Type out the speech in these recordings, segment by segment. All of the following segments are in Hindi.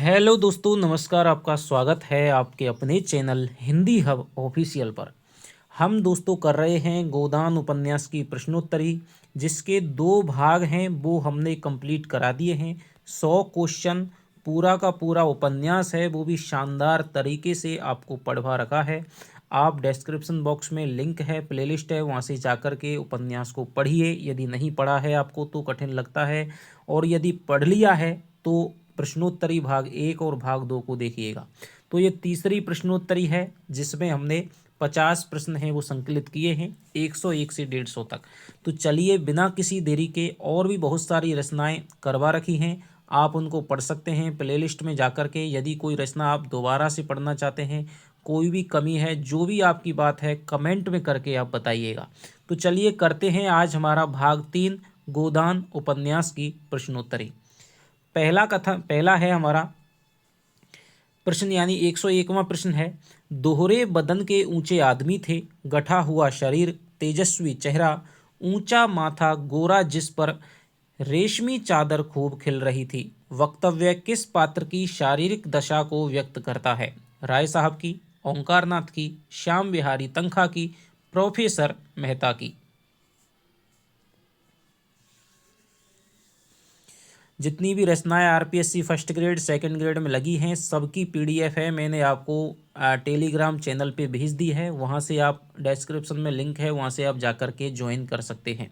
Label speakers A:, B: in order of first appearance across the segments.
A: हेलो दोस्तों, नमस्कार। आपका स्वागत है आपके अपने चैनल हिंदी हब ऑफिशियल पर। हम दोस्तों कर रहे हैं गोदान उपन्यास की प्रश्नोत्तरी, जिसके दो भाग हैं वो हमने कंप्लीट करा दिए हैं। 100 क्वेश्चन पूरा का पूरा उपन्यास है, वो भी शानदार तरीके से आपको पढ़वा रखा है। आप डिस्क्रिप्शन बॉक्स में लिंक है, प्लेलिस्ट है, वहाँ से जाकर के उपन्यास को पढ़िए। यदि नहीं पढ़ा है आपको तो कठिन लगता है, और यदि पढ़ लिया है तो प्रश्नोत्तरी भाग 1 और भाग 2 को देखिएगा। तो ये तीसरी प्रश्नोत्तरी है, जिसमें हमने 50 प्रश्न हैं वो संकलित किए हैं, 101 से 150 तक। तो चलिए बिना किसी देरी के, और भी बहुत सारी रचनाएं करवा रखी हैं, आप उनको पढ़ सकते हैं प्लेलिस्ट में जाकर के। यदि कोई रचना आप दोबारा से पढ़ना चाहते हैं, कोई भी कमी है, जो भी आपकी बात है, कमेंट में करके आप बताइएगा। तो चलिए करते हैं आज हमारा भाग 3 गोदान उपन्यास की प्रश्नोत्तरी। पहला है हमारा प्रश्न, यानी 101वां प्रश्न है। दोहरे बदन के ऊंचे आदमी थे, गठा हुआ शरीर, तेजस्वी चेहरा, ऊंचा माथा, गोरा, जिस पर रेशमी चादर खूब खिल रही थी। वक्तव्य किस पात्र की शारीरिक दशा को व्यक्त करता है? राय साहब की, ओंकारनाथ की, श्याम बिहारी तनखा की, प्रोफेसर मेहता की। जितनी भी रचनाएं RPSC first grade second grade में लगी हैं, सबकी पीडीएफ है, मैंने आपको टेलीग्राम चैनल पे भेज दी है। वहाँ से आप, डिस्क्रिप्शन में लिंक है, वहाँ से आप जाकर के ज्वाइन कर सकते हैं।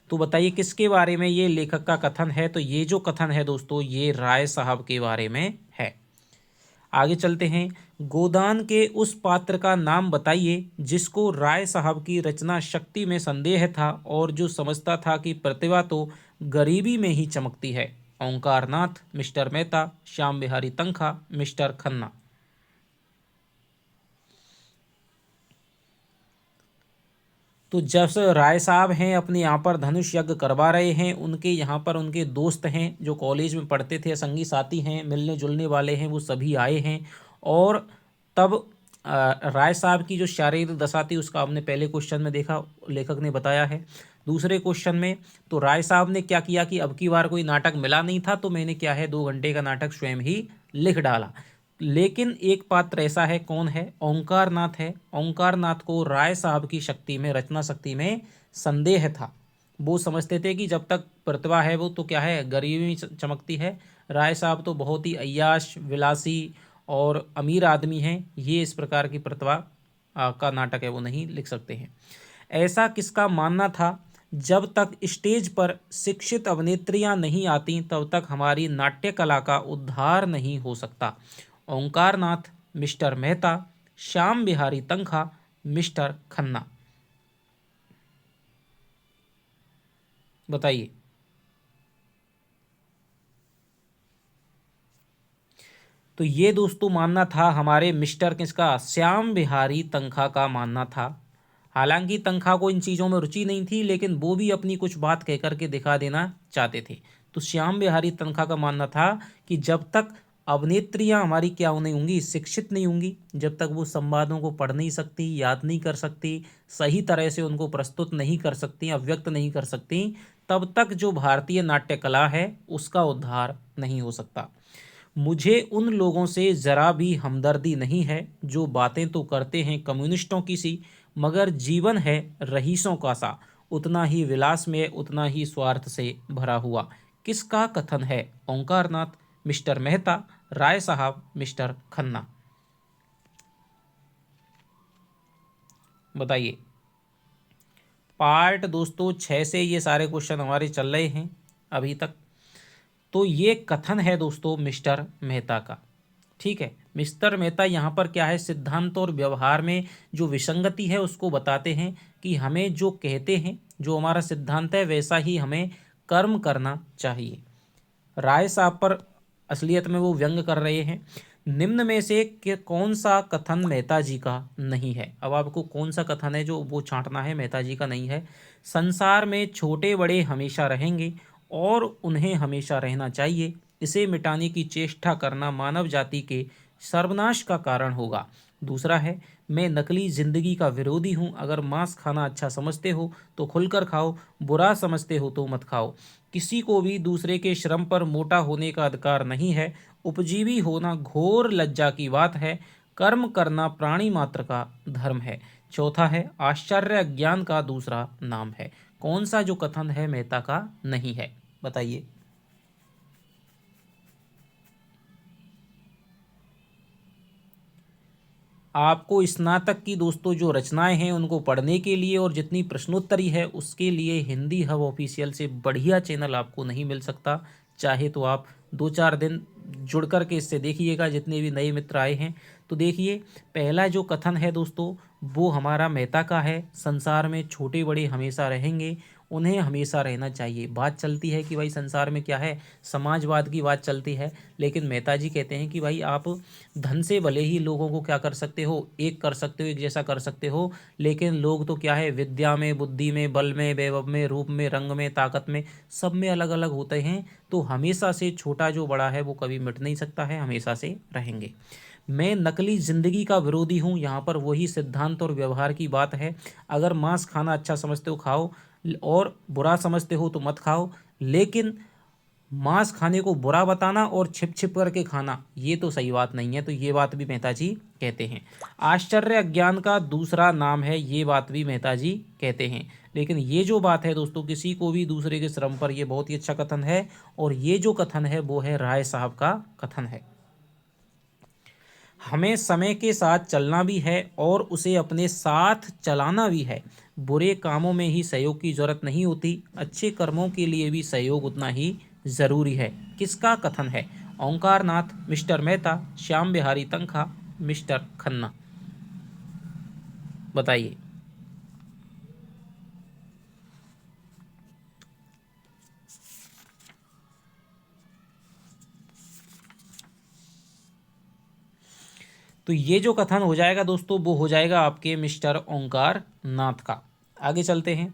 A: तो बताइए किसके बारे में ये लेखक का कथन है? तो ये जो कथन है दोस्तों, ये राय साहब के बारे में है। आगे चलते हैं। गोदान के उस पात्र का नाम बताइए जिसको राय साहब की रचना शक्ति में संदेह था, और जो समझता था कि प्रतिभा तो गरीबी में ही चमकती है। ओंकारनाथ, मिस्टर मेहता, श्याम बिहारी तनखा, मिस्टर खन्ना। तो जब से राय साहब हैं अपने यहाँ पर धनुष यज्ञ करवा रहे हैं, उनके यहाँ पर उनके दोस्त हैं जो कॉलेज में पढ़ते थे, संगी साथी हैं, मिलने जुलने वाले हैं, वो सभी आए हैं। और तब राय साहब की जो शारीरिक दशा थी उसका हमने पहले क्वेश्चन में देखा, लेखक ने बताया है। दूसरे क्वेश्चन में तो राय साहब ने क्या किया कि अब की बार कोई नाटक मिला नहीं था, तो मैंने क्या है 2 घंटे का नाटक स्वयं ही लिख डाला। लेकिन एक पात्र ऐसा है, कौन है? ओंकारनाथ है। ओंकारनाथ को राय साहब की शक्ति में, रचना शक्ति में संदेह था। वो समझते थे कि जब तक प्रतिभा है वो तो क्या है, गरीबी में चमकती है। राय साहब तो बहुत ही अय्याश, विलासी और अमीर आदमी हैं, ये इस प्रकार की प्रतिभा का नाटक है वो नहीं लिख सकते हैं। ऐसा किसका मानना था? जब तक स्टेज पर शिक्षित अभिनेत्रियां नहीं आती तब तक हमारी नाट्य कला का उद्धार नहीं हो सकता। ओंकारनाथ, मिस्टर मेहता, श्याम बिहारी तनखा, मिस्टर खन्ना। बताइए। तो ये दोस्तों मानना था हमारे मिस्टर किसका? श्याम बिहारी तनखा का मानना था। हालांकि तनखा को इन चीज़ों में रुचि नहीं थी, लेकिन वो भी अपनी कुछ बात कह करके दिखा देना चाहते थे। तो श्याम बिहारी तनखा का मानना था कि जब तक अभिनेत्रियां हमारी क्या नहीं होंगी, शिक्षित नहीं होंगी, जब तक वो संवादों को पढ़ नहीं सकती, याद नहीं कर सकती, सही तरह से उनको प्रस्तुत नहीं कर सकती, अभिव्यक्त नहीं कर सकती, तब तक जो भारतीय नाट्य कला है उसका उद्धार नहीं हो सकता। मुझे उन लोगों से ज़रा भी हमदर्दी नहीं है जो बातें तो करते हैं कम्युनिस्टों की सी, मगर जीवन है रईसों का सा, उतना ही विलास में, उतना ही स्वार्थ से भरा हुआ। किसका कथन है? ओंकारनाथ, मिस्टर मेहता, राय साहब, मिस्टर खन्ना। बताइए। पार्ट दोस्तों 6 से ये सारे क्वेश्चन हमारे चल रहे हैं अभी तक। तो ये कथन है दोस्तों मिस्टर मेहता का। ठीक है, मिस्टर मेहता यहाँ पर क्या है, सिद्धांत और व्यवहार में जो विसंगति है उसको बताते हैं कि हमें जो कहते हैं, जो हमारा सिद्धांत है वैसा ही हमें कर्म करना चाहिए। राय साहब पर असलियत में वो व्यंग कर रहे हैं। निम्न में से कौन सा कथन मेहता जी का नहीं है? अब आपको कौन सा कथन है जो वो छांटना है, मेहता जी का नहीं है। संसार में छोटे बड़े हमेशा रहेंगे और उन्हें हमेशा रहना चाहिए। इसे मिटाने की चेष्टा करना मानव जाति के सर्वनाश का कारण होगा। दूसरा है, मैं नकली जिंदगी का विरोधी हूँ। अगर मांस खाना अच्छा समझते हो तो खुलकर खाओ, बुरा समझते हो तो मत खाओ। किसी को भी दूसरे के श्रम पर मोटा होने का अधिकार नहीं है उपजीवी होना घोर लज्जा की बात है। कर्म करना प्राणी मात्र का धर्म है। चौथा है आश्चर्य अज्ञान का दूसरा नाम है। कौन सा जो कथन है मेहता का नहीं है, बताइए। आपको स्नातक की दोस्तों जो रचनाएं हैं उनको पढ़ने के लिए और जितनी प्रश्नोत्तरी है उसके लिए हिंदी हब ऑफिशियल से बढ़िया चैनल आपको नहीं मिल सकता। चाहे तो आप 2-4 दिन जुड़ कर के इससे देखिएगा, जितने भी नए मित्र आए हैं। तो देखिए, पहला जो कथन है दोस्तों वो हमारा मेहता का है। संसार में छोटे बड़े हमेशा रहेंगे, उन्हें हमेशा रहना चाहिए। बात चलती है कि भाई संसार में क्या है, समाजवाद की बात चलती है, लेकिन मेहता जी कहते हैं कि भाई आप धन से भले ही लोगों को क्या कर सकते हो, एक कर सकते हो, एक जैसा कर सकते हो, लेकिन लोग तो क्या है, विद्या में, बुद्धि में, बल में, वैभव में, रूप में, रंग में, ताकत में, सब में अलग अलग होते हैं। तो हमेशा से छोटा जो बड़ा है वो कभी मिट नहीं सकता है, हमेशा से रहेंगे। मैं नकली जिंदगी का विरोधी हूँ। यहाँ पर वही सिद्धांत और व्यवहार की बात है। अगर मांस खाना अच्छा समझते हो खाओ, और बुरा समझते हो तो मत खाओ, लेकिन मांस खाने को बुरा बताना और छिप छिप करके खाना, ये तो सही बात नहीं है। तो ये बात भी मेहता जी कहते हैं। आश्चर्य अज्ञान का दूसरा नाम है, ये बात भी मेहता जी कहते हैं। लेकिन ये जो बात है दोस्तों, किसी को भी दूसरे के श्रम पर, ये बहुत ही अच्छा कथन है। और ये जो कथन है वो है राय साहब का कथन है। हमें समय के साथ चलना भी है और उसे अपने साथ चलाना भी है। बुरे कामों में ही सहयोग की जरूरत नहीं होती, अच्छे कर्मों के लिए भी सहयोग उतना ही जरूरी है। किसका कथन है? ओंकार नाथ, मिस्टर मेहता, श्याम बिहारी तनखा, मिस्टर खन्ना, बताइए। तो ये जो कथन हो जाएगा दोस्तों वो हो जाएगा आपके मिस्टर ओंकार नाथ का। आगे चलते हैं।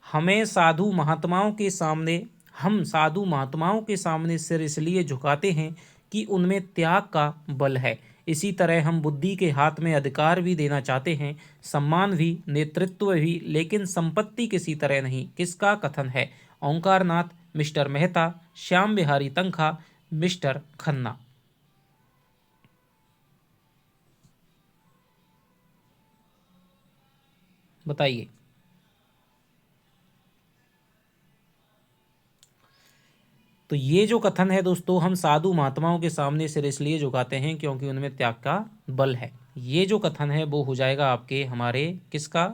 A: हमें साधु महात्माओं के सामने हम साधु महात्माओं के सामने सिर इसलिए झुकाते हैं कि उनमें त्याग का बल है। इसी तरह हम बुद्धि के हाथ में अधिकार भी देना चाहते हैं, सम्मान भी, नेतृत्व भी, लेकिन संपत्ति किसी तरह नहीं। किसका कथन है? ओंकार नाथ, मिस्टर मेहता, श्याम बिहारी तनखा, मिस्टर खन्ना, बताइए। तो ये जो कथन है दोस्तों, हम साधु महात्माओं के सामने सिर इसलिए झुकाते हैं क्योंकि उनमें त्याग का बल है। ये जो कथन है वो हो जाएगा आपके हमारे किसका?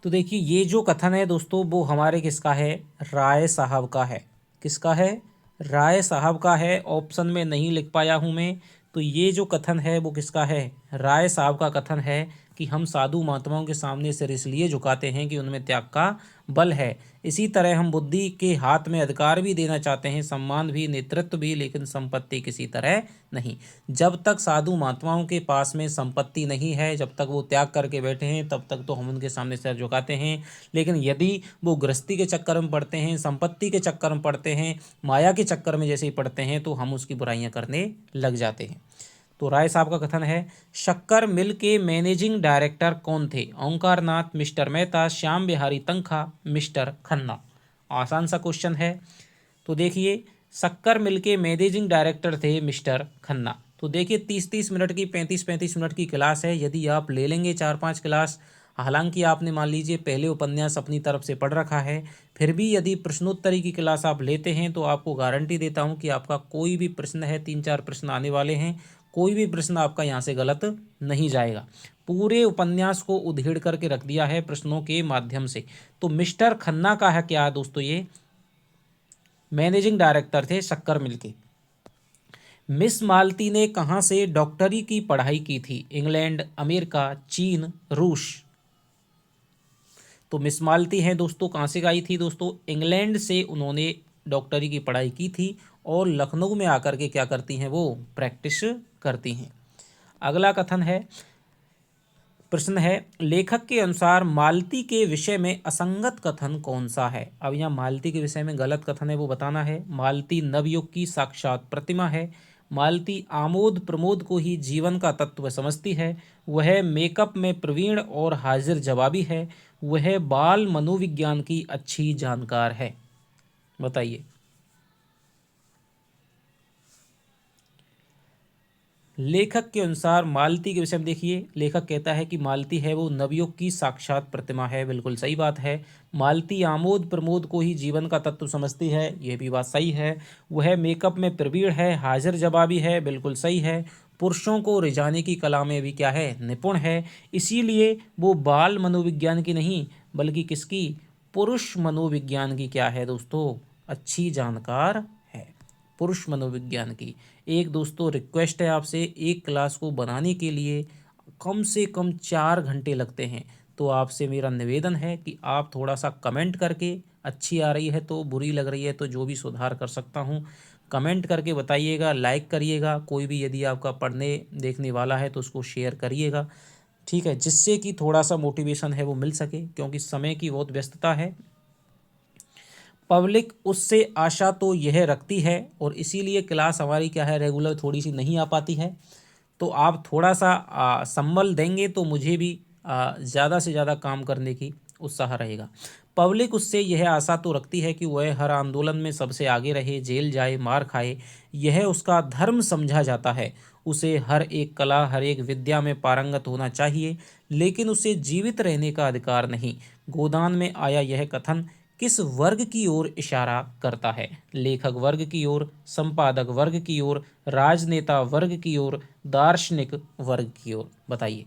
A: तो देखिए, ये जो कथन है दोस्तों वो हमारे किसका है? राय साहब का है। किसका है? राय साहब का है। ऑप्शन में नहीं लिख पाया हूँ मैं। तो ये जो कथन है वो किसका है? राय साहब का कथन है कि हम साधु महात्माओं के सामने सिर इसलिए झुकाते हैं कि उनमें त्याग का बल है। इसी तरह हम बुद्धि के हाथ में अधिकार भी देना चाहते हैं, सम्मान भी, नेतृत्व भी, लेकिन संपत्ति किसी तरह नहीं। जब तक साधु महात्माओं के पास में संपत्ति नहीं है, जब तक वो त्याग करके बैठे हैं, तब तक तो हम उनके सामने सिर झुकाते हैं। लेकिन यदि वो गृहस्थी के चक्कर में पड़ते हैं, संपत्ति के चक्कर में पड़ते हैं, माया के चक्कर में जैसे ही पड़ते हैं, तो हम उसकी बुराइयां करने लग जाते हैं। तो राय साहब का कथन है, शक्कर मिल के मैनेजिंग डायरेक्टर कौन थे? ओंकार नाथ, मिस्टर मेहता, श्याम बिहारी तनखा, मिस्टर खन्ना। आसान सा क्वेश्चन है। तो देखिए, शक्कर मिल के मैनेजिंग डायरेक्टर थे मिस्टर खन्ना। तो देखिए, 30-30 मिनट की, 35-35 मिनट की क्लास है। यदि आप ले लेंगे 4-5 क्लास, हालांकि आपने मान लीजिए पहले उपन्यास अपनी तरफ से पढ़ रखा है, फिर भी यदि प्रश्नोत्तरी की क्लास आप लेते हैं तो आपको गारंटी देता हूं कि आपका कोई भी प्रश्न है, 3-4 प्रश्न आने वाले हैं, कोई भी प्रश्न आपका यहाँ से गलत नहीं जाएगा। पूरे उपन्यास को उधेड़ करके रख दिया है प्रश्नों के माध्यम से। तो मिस्टर खन्ना का है क्या दोस्तों? ये मैनेजिंग डायरेक्टर थे शक्कर मिल के। मिस मालती ने कहाँ से डॉक्टरी की पढ़ाई की थी? इंग्लैंड, अमेरिका, चीन, रूस। तो मिस मालती हैं दोस्तों, कहाँ से आई थी दोस्तों? इंग्लैंड से उन्होंने डॉक्टरी की पढ़ाई की थी और लखनऊ में आकर के क्या करती हैं? वो प्रैक्टिस करती हैं। अगला कथन है, प्रश्न है, लेखक के अनुसार मालती के विषय में असंगत कथन कौन सा है? अब यहाँ मालती के विषय में गलत कथन है वो बताना है। मालती नवयुग की साक्षात प्रतिमा है। मालती आमोद प्रमोद को ही जीवन का तत्व समझती है। वह मेकअप में प्रवीण और हाजिर जवाबी है। वह बाल मनोविज्ञान की अच्छी जानकार है। बताइए। लेखक के अनुसार मालती के विषय में देखिए, लेखक कहता है कि मालती है वो नवयुग की साक्षात प्रतिमा है। बिल्कुल सही बात है। मालती आमोद प्रमोद को ही जीवन का तत्व समझती है। यह भी बात सही है। वह मेकअप में प्रवीण है, हाजिर जवाबी है। बिल्कुल सही है। पुरुषों को रिझाने की कला में भी क्या है, निपुण है। इसीलिए वो बाल मनोविज्ञान की नहीं बल्कि किसकी, पुरुष मनोविज्ञान की क्या है दोस्तों, अच्छी जानकार है। पुरुष मनोविज्ञान की। एक दोस्तों रिक्वेस्ट है आपसे, एक क्लास को बनाने के लिए कम से कम 4 घंटे लगते हैं। तो आपसे मेरा निवेदन है कि आप थोड़ा सा कमेंट करके, अच्छी आ रही है तो, बुरी लग रही है तो, जो भी सुधार कर सकता हूँ कमेंट करके बताइएगा। लाइक करिएगा, कोई भी यदि आपका पढ़ने देखने वाला है तो उसको शेयर करिएगा, ठीक है, जिससे कि थोड़ा सा मोटिवेशन है वो मिल सके, क्योंकि समय की बहुत व्यस्तता है। पब्लिक उससे आशा तो यह रखती है और इसीलिए क्लास हमारी क्या है, रेगुलर थोड़ी सी नहीं आ पाती है। तो आप थोड़ा सा संबल देंगे तो मुझे भी ज़्यादा से ज़्यादा काम करने की उत्साह रहेगा। पब्लिक उससे यह आशा तो रखती है कि वह हर आंदोलन में सबसे आगे रहे, जेल जाए, मार खाए, यह उसका धर्म समझा जाता है। उसे हर एक कला, हर एक विद्या में पारंगत होना चाहिए, लेकिन उसे जीवित रहने का अधिकार नहीं। गोदान में आया यह कथन किस वर्ग की ओर इशारा करता है? लेखक वर्ग की ओर, संपादक वर्ग की ओर, राजनेता वर्ग की ओर, दार्शनिक वर्ग की ओर? बताइए।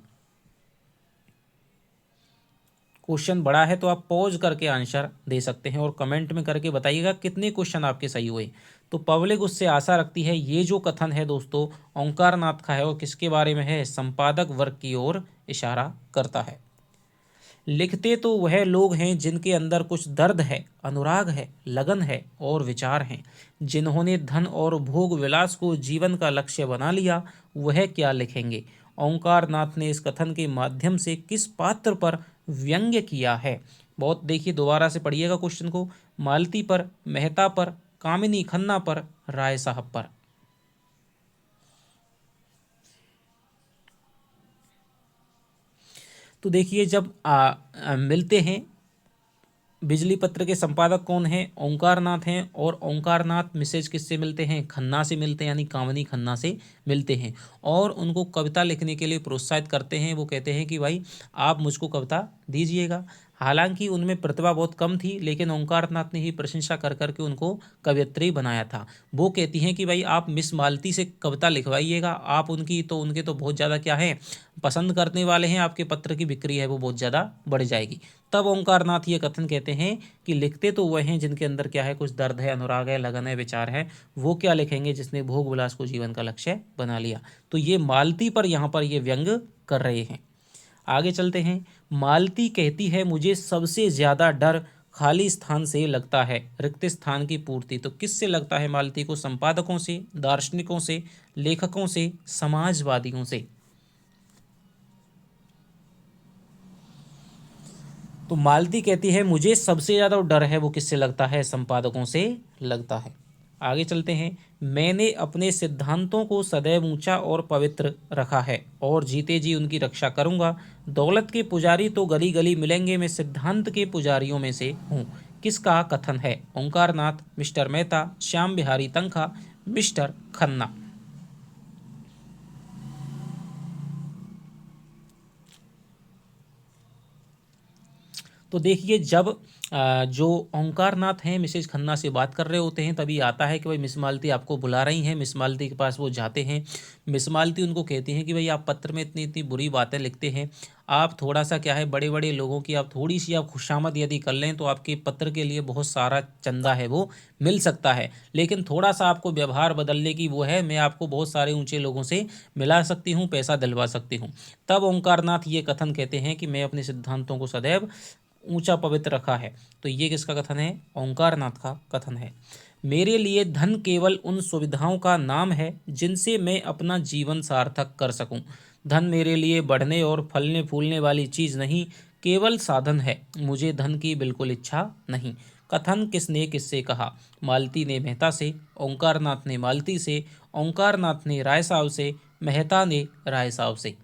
A: क्वेश्चन बड़ा है तो आप पॉज करके आंसर दे सकते हैं और कमेंट में करके बताइएगा कितने क्वेश्चन आपके सही हुए। तो पब्लिक उससे आशा रखती है, ये जो कथन है दोस्तों ओंकार नाथ का है और किसके बारे में है, संपादक वर्ग की ओर इशारा करता है। लिखते तो वह लोग हैं जिनके अंदर कुछ दर्द है, अनुराग है, लगन है और विचार हैं। जिन्होंने धन और भोग विलास को जीवन का लक्ष्य बना लिया, वह क्या लिखेंगे? ओंकार नाथ ने इस कथन के माध्यम से किस पात्र पर व्यंग्य किया है? बहुत देखिए, दोबारा से पढ़िएगा क्वेश्चन को। मालती पर, मेहता पर, कामिनी खन्ना पर, राय साहब पर? तो देखिए, जब मिलते हैं, बिजली पत्र के संपादक कौन हैं? ओंकार नाथ हैं। और ओंकार नाथ मिसेज किससे मिलते हैं? खन्ना से मिलते हैं, यानी कामिनी खन्ना से मिलते हैं और उनको कविता लिखने के लिए प्रोत्साहित करते हैं। वो कहते हैं कि भाई आप मुझको कविता दीजिएगा। हालांकि उनमें प्रतिभा बहुत कम थी, लेकिन ओंकार नाथ ने ही प्रशंसा कर करके उनको कवयित्री बनाया था। वो कहती हैं कि भाई आप मिस मालती से कविता लिखवाइएगा, आप उनके तो बहुत ज़्यादा क्या है, पसंद करने वाले हैं, आपके पत्र की बिक्री है वो बहुत ज़्यादा बढ़ जाएगी। तब ओंकार नाथ ये कथन कहते हैं कि लिखते तो वह हैं जिनके अंदर क्या है, कुछ दर्द है, अनुराग है, लगन है, विचार है। वो क्या लिखेंगे जिसने भोग विलास को जीवन का लक्ष्य बना लिया? तो ये मालती पर यहाँ पर ये व्यंग कर रहे हैं। आगे चलते हैं। मालती कहती है, मुझे सबसे ज़्यादा डर खाली स्थान से लगता है, रिक्त स्थान की पूर्ति। तो किससे लगता है मालती को? संपादकों से, दार्शनिकों से, लेखकों से, समाजवादियों से? तो मालती कहती है मुझे सबसे ज़्यादा डर है वो किससे लगता है? संपादकों से लगता है। आगे चलते हैं। मैंने अपने सिद्धांतों को सदैव ऊंचा और पवित्र रखा है और जीते जी उनकी रक्षा करूंगा। दौलत के पुजारी तो गली गली मिलेंगे, मैं सिद्धांत के पुजारियों में से हूँ। किसका कथन है? ओंकार नाथ, मिस्टर मेहता, श्याम बिहारी तनखा, मिस्टर खन्ना? तो देखिए, जब जो ओंकार नाथ हैं मिसेज खन्ना से बात कर रहे होते हैं, तभी आता है कि भाई मिस मालती आपको बुला रही हैं। मिस मालती के पास वो जाते हैं। मिस मालती उनको कहती हैं कि भाई आप पत्र में इतनी इतनी बुरी बातें लिखते हैं, आप थोड़ा सा क्या है, बड़े बड़े लोगों की आप थोड़ी सी आप खुशामद यदि कर लें तो आपके पत्र के लिए बहुत सारा चंदा है वो मिल सकता है। लेकिन थोड़ा सा आपको व्यवहार बदलने की वो है, मैं आपको बहुत सारे ऊंचे लोगों से मिला सकती हूँ, पैसा दिलवा सकती हूँ। तब ओंकार नाथ ये कथन कहते हैं कि मैं अपने सिद्धांतों को सदैव ऊंचा पवित्र रखा है। तो ये किसका कथन है? ओंकार नाथ का कथन है। मेरे लिए धन केवल उन सुविधाओं का नाम है जिनसे मैं अपना जीवन सार्थक कर सकूं। धन मेरे लिए बढ़ने और फलने फूलने वाली चीज़ नहीं, केवल साधन है। मुझे धन की बिल्कुल इच्छा नहीं। कथन किसने किससे कहा? मालती ने मेहता से, ओंकार नाथ ने मालती से, ओंकार नाथ ने राय साहब से, मेहता ने राय साहब से?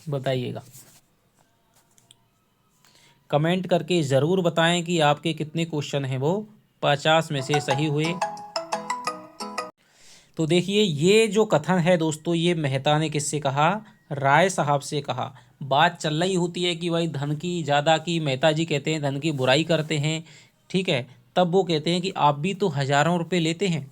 A: बताइएगा। कमेंट करके ज़रूर बताएं कि आपके कितने क्वेश्चन हैं वो 50 में से सही हुए। तो देखिए ये जो कथन है दोस्तों, ये मेहता ने किससे कहा? राय साहब से कहा। बात चल रही होती है कि भाई धन की ज़्यादा की, मेहता जी कहते हैं धन की बुराई करते हैं, ठीक है। तब वो कहते हैं कि आप भी तो हज़ारों रुपए लेते हैं।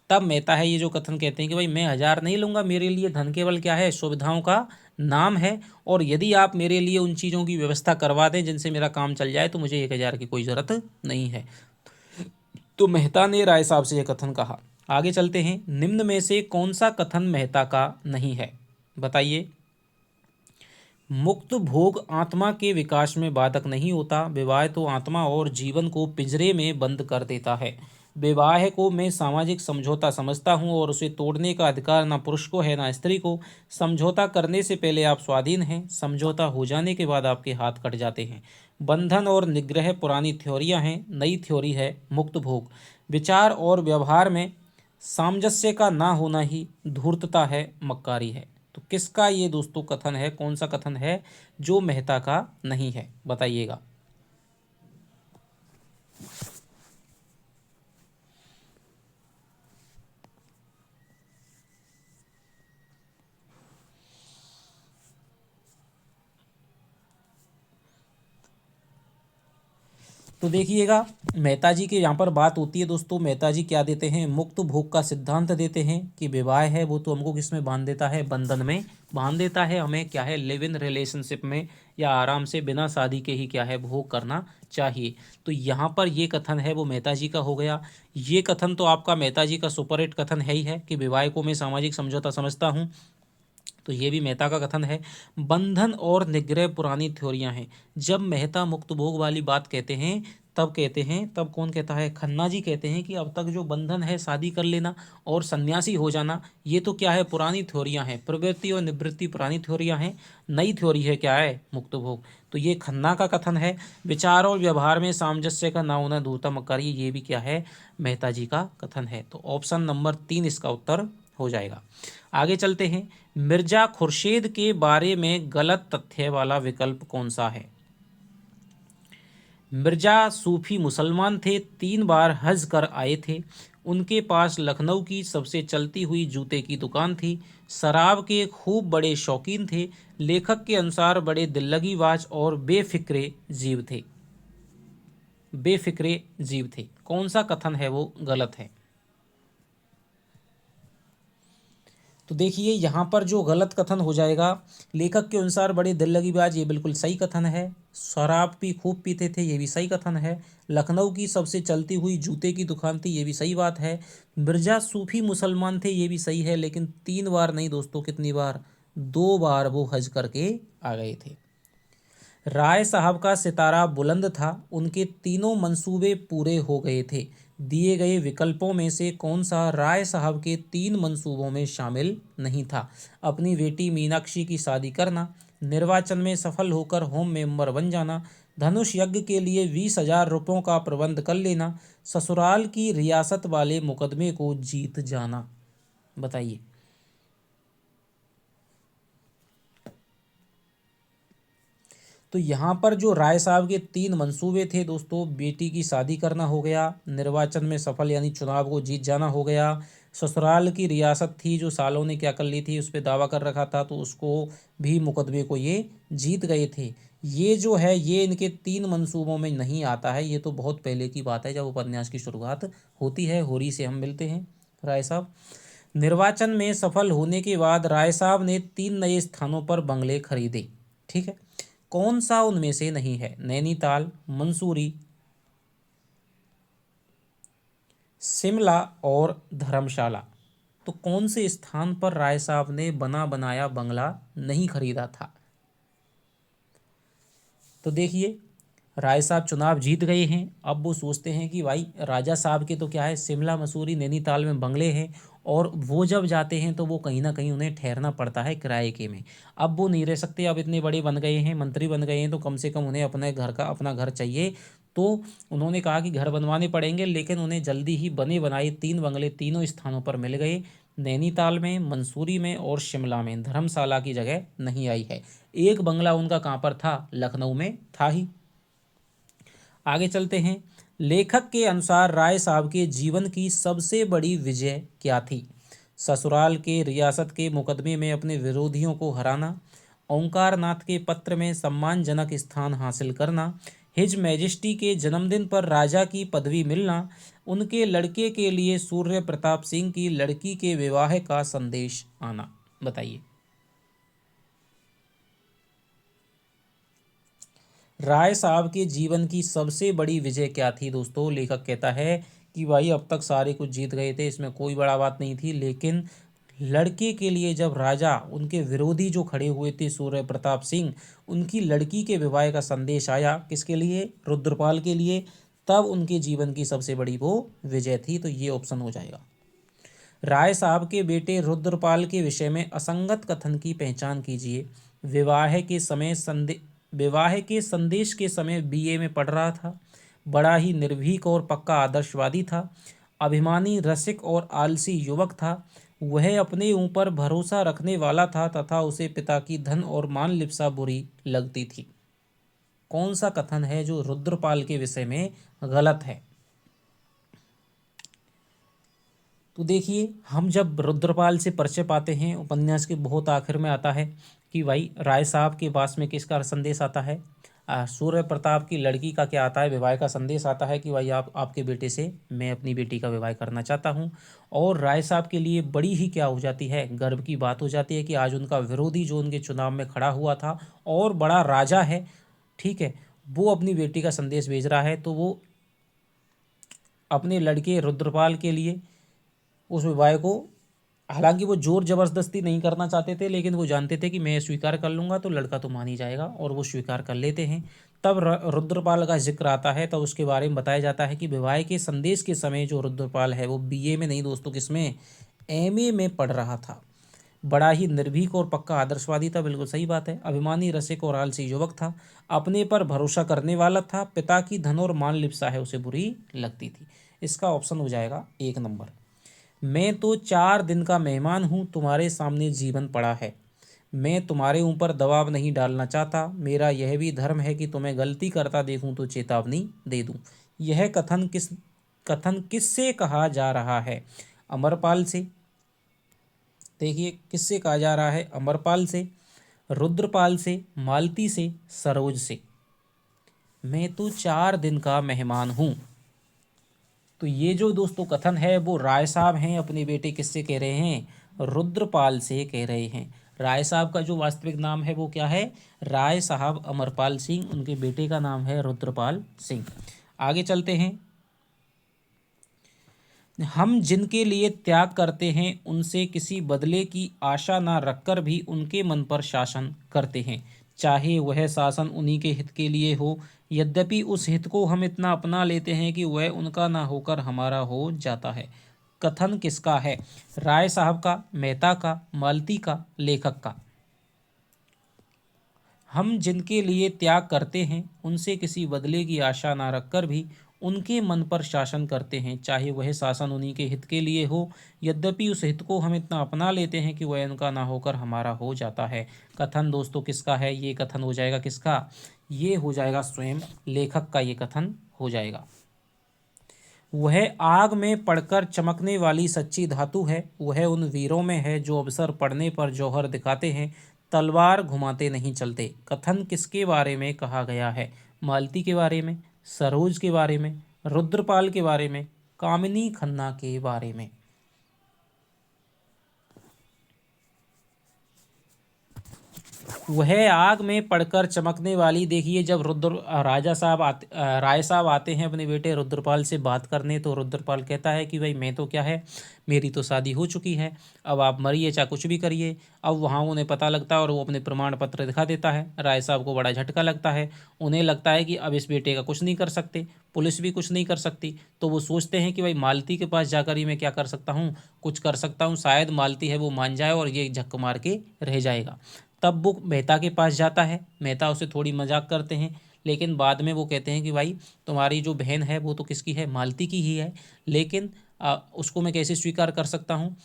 A: तब मेहता है ये जो कथन कहते हैं कि भाई मैं 1000 नहीं लूँगा, मेरे लिए धन केवल क्या है? सुविधाओं का नाम है, और यदि आप मेरे लिए उन चीज़ों की व्यवस्था करवा दें जिनसे मेरा काम चल जाए तो मुझे 1000 की कोई ज़रूरत नहीं है। तो मेहता ने राय साहब से यह कथन कहा। आगे चलते हैं, निम्न में से कौन सा कथन मेहता का नहीं है? बताइए। मुक्त भोग आत्मा के विकास में बाधक नहीं होता। विवाह तो आत्मा और जीवन को पिंजरे में बंद कर देता है। विवाह को मैं सामाजिक समझौता समझता हूँ और उसे तोड़ने का अधिकार ना पुरुष को है ना स्त्री को। समझौता करने से पहले आप स्वाधीन हैं, समझौता हो जाने के बाद आपके हाथ कट जाते हैं। बंधन और निग्रह पुरानी थ्योरियाँ हैं, नई थ्योरी है मुक्त भोग। विचार और व्यवहार में सामंजस्य का ना होना ही धूर्तता है, मक्कारी है। तो किसका ये दोस्तों कथन है? कौन सा कथन है जो मेहता का नहीं है? बताइएगा। तो देखिएगा, मेहता जी के यहाँ पर बात होती है दोस्तों। मेहता जी क्या देते हैं? मुक्त भोग का सिद्धांत देते हैं कि विवाह है वो तो हमको किस में बांध देता है? बंधन में बांध देता है। हमें क्या है? लिव इन रिलेशनशिप में या आराम से बिना शादी के ही क्या है? भोग करना चाहिए। तो यहाँ पर ये कथन है वो मेहता जी का हो गया। ये कथन तो आपका मेहता जी का सुपरहिट कथन है ही है कि विवाह को मैं सामाजिक समझौता समझता हूँ। तो ये भी मेहता का कथन है। बंधन और निग्रह पुरानी थ्योरियां हैं। जब मेहता मुक्त भोग वाली बात कहते हैं तब कहते हैं, तब कौन कहता है? खन्ना जी कहते हैं कि अब तक जो बंधन है शादी कर लेना और सन्यासी हो जाना, ये तो क्या है? पुरानी थ्योरियां हैं। प्रवृत्ति और निवृत्ति पुरानी थ्योरियां हैं, नई थ्योरी है क्या है? मुक्त भोग। तो ये खन्ना का कथन है। विचार और व्यवहार में सामंजस्य का ना होना दूरता मकारी, ये भी क्या है? मेहता जी का कथन है। तो ऑप्शन नंबर 3 इसका उत्तर हो जाएगा। आगे चलते हैं, मिर्जा खुर्शीद के बारे में गलत तथ्य वाला विकल्प कौन सा है? मिर्जा सूफी मुसलमान थे, 3 बार हज कर आए थे। उनके पास लखनऊ की सबसे चलती हुई जूते की दुकान थी। शराब के खूब बड़े शौकीन थे। लेखक के अनुसार बड़े दिल्लगीबाज और बेफिक्रे जीव थे। बेफिक्रे जीव थे। कौन सा कथन है वो गलत है? तो देखिए यहाँ पर जो गलत कथन हो जाएगा, लेखक के अनुसार बड़े दिल लगी बाज, ये बिल्कुल सही कथन है। शराब भी खूब पीते थे, ये भी सही कथन है। लखनऊ की सबसे चलती हुई जूते की दुकान थी, ये भी सही बात है। मिर्जा सूफी मुसलमान थे, ये भी सही है। लेकिन 3 बार नहीं दोस्तों, कितनी बार? 2 बार वो हज करके आ गए थे। राय साहब का सितारा बुलंद था, उनके तीनों मंसूबे पूरे हो गए थे। दिए गए विकल्पों में से कौन सा राय साहब के 3 मंसूबों में शामिल नहीं था? अपनी बेटी मीनाक्षी की शादी करना, निर्वाचन में सफल होकर होम मेंबर बन जाना, धनुष यज्ञ के लिए 20,000 रुपयों का प्रबंध कर लेना, ससुराल की रियासत वाले मुकदमे को जीत जाना। बताइए। तो यहाँ पर जो राय साहब के 3 मंसूबे थे दोस्तों, बेटी की शादी करना हो गया, निर्वाचन में सफल यानी चुनाव को जीत जाना हो गया, ससुराल की रियासत थी जो सालों ने क्या कर ली थी, उस पर दावा कर रखा था, तो उसको भी मुकदमे को ये जीत गए थे। ये जो है ये इनके 3 मंसूबों में नहीं आता है। ये तो बहुत पहले की बात है जब उपन्यास की शुरुआत होती है। होरी से हम मिलते हैं राय साहब। निर्वाचन में सफल होने के बाद राय साहब ने 3 नए स्थानों पर बंगले खरीदे, ठीक है। कौन सा उनमें से नहीं है? नैनीताल, मंसूरी, शिमला और धर्मशाला। तो कौन से स्थान पर राय साहब ने बना बनाया बंगला नहीं खरीदा था? तो देखिए, राय साहब चुनाव जीत गए हैं। अब वो सोचते हैं कि भाई राजा साहब के तो क्या है, शिमला मसूरी नैनीताल में बंगले हैं, और वो जब जाते हैं तो वो कहीं ना कहीं उन्हें ठहरना पड़ता है किराए के में। अब वो नहीं रह सकते, अब इतने बड़े बन गए हैं, मंत्री बन गए हैं, तो कम से कम उन्हें अपने घर का अपना घर चाहिए। तो उन्होंने कहा कि घर बनवाने पड़ेंगे, लेकिन उन्हें जल्दी ही बने बनाए 3 बंगले तीनों स्थानों पर मिल गए। नैनीताल में, मंसूरी में और शिमला में। धर्मशाला की जगह नहीं आई है। एक बंगला उनका कहाँ पर था? लखनऊ में था ही। आगे चलते हैं, लेखक के अनुसार राय साहब के जीवन की सबसे बड़ी विजय क्या थी? ससुराल के रियासत के मुकदमे में अपने विरोधियों को हराना, ओंकार नाथ के पत्र में सम्मानजनक स्थान हासिल करना, हिज मैजेस्टी के जन्मदिन पर राजा की पदवी मिलना, उनके लड़के के लिए सूर्य प्रताप सिंह की लड़की के विवाह का संदेश आना। बताइए। राय साहब के जीवन की सबसे बड़ी विजय क्या थी दोस्तों? लेखक कहता है कि भाई अब तक सारे कुछ जीत गए थे, इसमें कोई बड़ा बात नहीं थी, लेकिन लड़के के लिए जब राजा, उनके विरोधी जो खड़े हुए थे सूर्य प्रताप सिंह, उनकी लड़की के विवाह का संदेश आया, किसके लिए? रुद्रपाल के लिए, तब उनके जीवन की सबसे बड़ी वो विजय थी। तो ये ऑप्शन हो जाएगा। राय साहब के बेटे रुद्रपाल के विषय में असंगत कथन की पहचान कीजिए। विवाह के संदेश के समय बीए में पढ़ रहा था, बड़ा ही निर्भीक और पक्का आदर्शवादी था, अभिमानी, रसिक और आलसी युवक था, वह अपने ऊपर भरोसा रखने वाला था तथा उसे पिता की धन और मान लिप्सा बुरी लगती थी। कौन सा कथन है जो रुद्रपाल के विषय में गलत है? तो देखिए, हम जब रुद्रपाल से परिचय पाते हैं, उपन्यास के बहुत आखिर में आता है कि भाई राय साहब के पास में किसका संदेश आता है? सूर्य प्रताप की लड़की का क्या आता है? विवाह का संदेश आता है कि भाई आपके बेटे से मैं अपनी बेटी का विवाह करना चाहता हूं। और राय साहब के लिए बड़ी ही क्या हो जाती है, गर्व की बात हो जाती है कि आज उनका विरोधी जो उनके चुनाव में खड़ा हुआ था और बड़ा राजा है, ठीक है, वो अपनी बेटी का संदेश भेज रहा है। तो वो अपने लड़के रुद्रपाल के लिए उस विवाह को, हालांकि वो जोर जबरदस्ती नहीं करना चाहते थे, लेकिन वो जानते थे कि मैं स्वीकार कर लूँगा तो लड़का तो मान ही जाएगा, और वो स्वीकार कर लेते हैं। तब रुद्रपाल का जिक्र आता है, तब उसके बारे में बताया जाता है कि विवाह के संदेश के समय जो रुद्रपाल है वो बीए में नहीं दोस्तों, किसमें? एमए में पढ़ रहा था। बड़ा ही निर्भीक और पक्का आदर्शवादी था, बिल्कुल सही बात है। अभिमानी, रसिक और आलसी युवक था, अपने पर भरोसा करने वाला था, पिता की धन और मान लिप्सा है उसे बुरी लगती थी। इसका ऑप्शन हो जाएगा 1 नंबर। मैं तो 4 दिन का मेहमान हूँ, तुम्हारे सामने जीवन पड़ा है, मैं तुम्हारे ऊपर दबाव नहीं डालना चाहता, मेरा यह भी धर्म है कि तुम्हें गलती करता देखूं तो चेतावनी दे दूं। यह कथन किससे कहा जा रहा है? अमरपाल से। देखिए, किससे कहा जा रहा है? अमरपाल से, रुद्रपाल से, मालती से, सरोज से। मैं तो 4 दिन का मेहमान हूँ। तो ये जो दोस्तों कथन है वो राय साहब हैं, अपने बेटे किससे कह रहे हैं? रुद्रपाल से कह रहे हैं। राय साहब का जो वास्तविक नाम है वो क्या है? राय साहब अमरपाल सिंह, उनके बेटे का नाम है रुद्रपाल सिंह। आगे चलते हैं। हम जिनके लिए त्याग करते हैं उनसे किसी बदले की आशा ना रखकर भी उनके मन पर शासन करते हैं, चाहे वह शासन उन्हीं के हित के लिए हो। यद्यपि उस हित को हम इतना अपना लेते हैं कि वह उनका ना होकर हमारा हो जाता है। कथन किसका है? राय साहब का, मेहता का, मालती का, लेखक का? हम जिनके लिए त्याग करते हैं उनसे किसी बदले की आशा ना रखकर भी उनके मन पर शासन करते हैं, चाहे वह शासन उन्हीं के हित के लिए हो। यद्यपि उस हित को हम इतना अपना लेते हैं कि वह उनका ना होकर हमारा हो जाता है। कथन दोस्तों किसका है? ये कथन हो जाएगा किसका? ये हो जाएगा स्वयं लेखक का, ये कथन हो जाएगा। वह आग में पड़कर चमकने वाली सच्ची धातु है, वह उन वीरों में है जो अवसर पड़ने पर जौहर दिखाते हैं, तलवार घुमाते नहीं चलते। कथन किसके बारे में कहा गया है? मालती के बारे में, सरोज के बारे में, रुद्रपाल के बारे में, कामिनी खन्ना के बारे में? वह आग में पड़कर चमकने वाली। देखिए, जब राय साहब आते हैं अपने बेटे रुद्रपाल से बात करने, तो रुद्रपाल कहता है कि भाई मैं तो क्या है, मेरी तो शादी हो चुकी है, अब आप मरिए चाहे कुछ भी करिए। अब वहाँ उन्हें पता लगता है और वो अपने प्रमाण पत्र दिखा देता है। राय साहब को बड़ा झटका लगता है, उन्हें लगता है कि अब इस बेटे का कुछ नहीं कर सकते, पुलिस भी कुछ नहीं कर सकती। तो वो सोचते हैं कि भाई मालती के पास जाकर ही मैं क्या कर सकता हूँ, कुछ कर सकता हूँ, शायद मालती है वो मान जाए और ये झक मार के रह जाएगा। तब वो मेहता के पास जाता है, मेहता उसे थोड़ी मजाक करते हैं, लेकिन बाद में वो कहते हैं कि भाई तुम्हारी जो बहन है वो तो किसकी है? मालती की ही है, लेकिन उसको मैं कैसे स्वीकार कर सकता हूँ?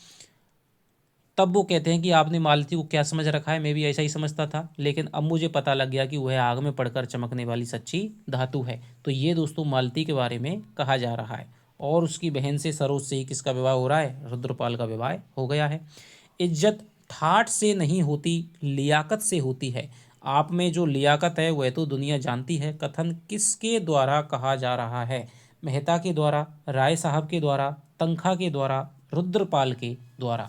A: तब वो कहते हैं कि आपने मालती को क्या समझ रखा है, मैं भी ऐसा ही समझता था, लेकिन अब मुझे पता लग गया कि वह आग में पड़कर चमकने वाली सच्ची धातु है। तो ये दोस्तों मालती के बारे में कहा जा रहा है। और उसकी बहन से सरोज से ही किसका विवाह हो रहा है, रुद्रपाल का विवाह हो गया है। इज्जत ठाठ से नहीं होती, लियाकत से होती है। आप में जो लियाकत है वह तो दुनिया जानती है। कथन किसके द्वारा कहा जा रहा है, मेहता के द्वारा, राय साहब के द्वारा, तनखा के द्वारा, रुद्रपाल के द्वारा।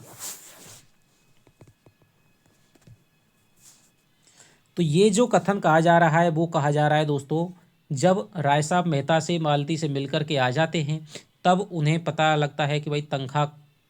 A: तो ये जो कथन कहा जा रहा है वो कहा जा रहा है दोस्तों, जब राय साहब मेहता से मालती से मिलकर के आ जाते हैं तब उन्हें पता लगता है कि भाई तनखा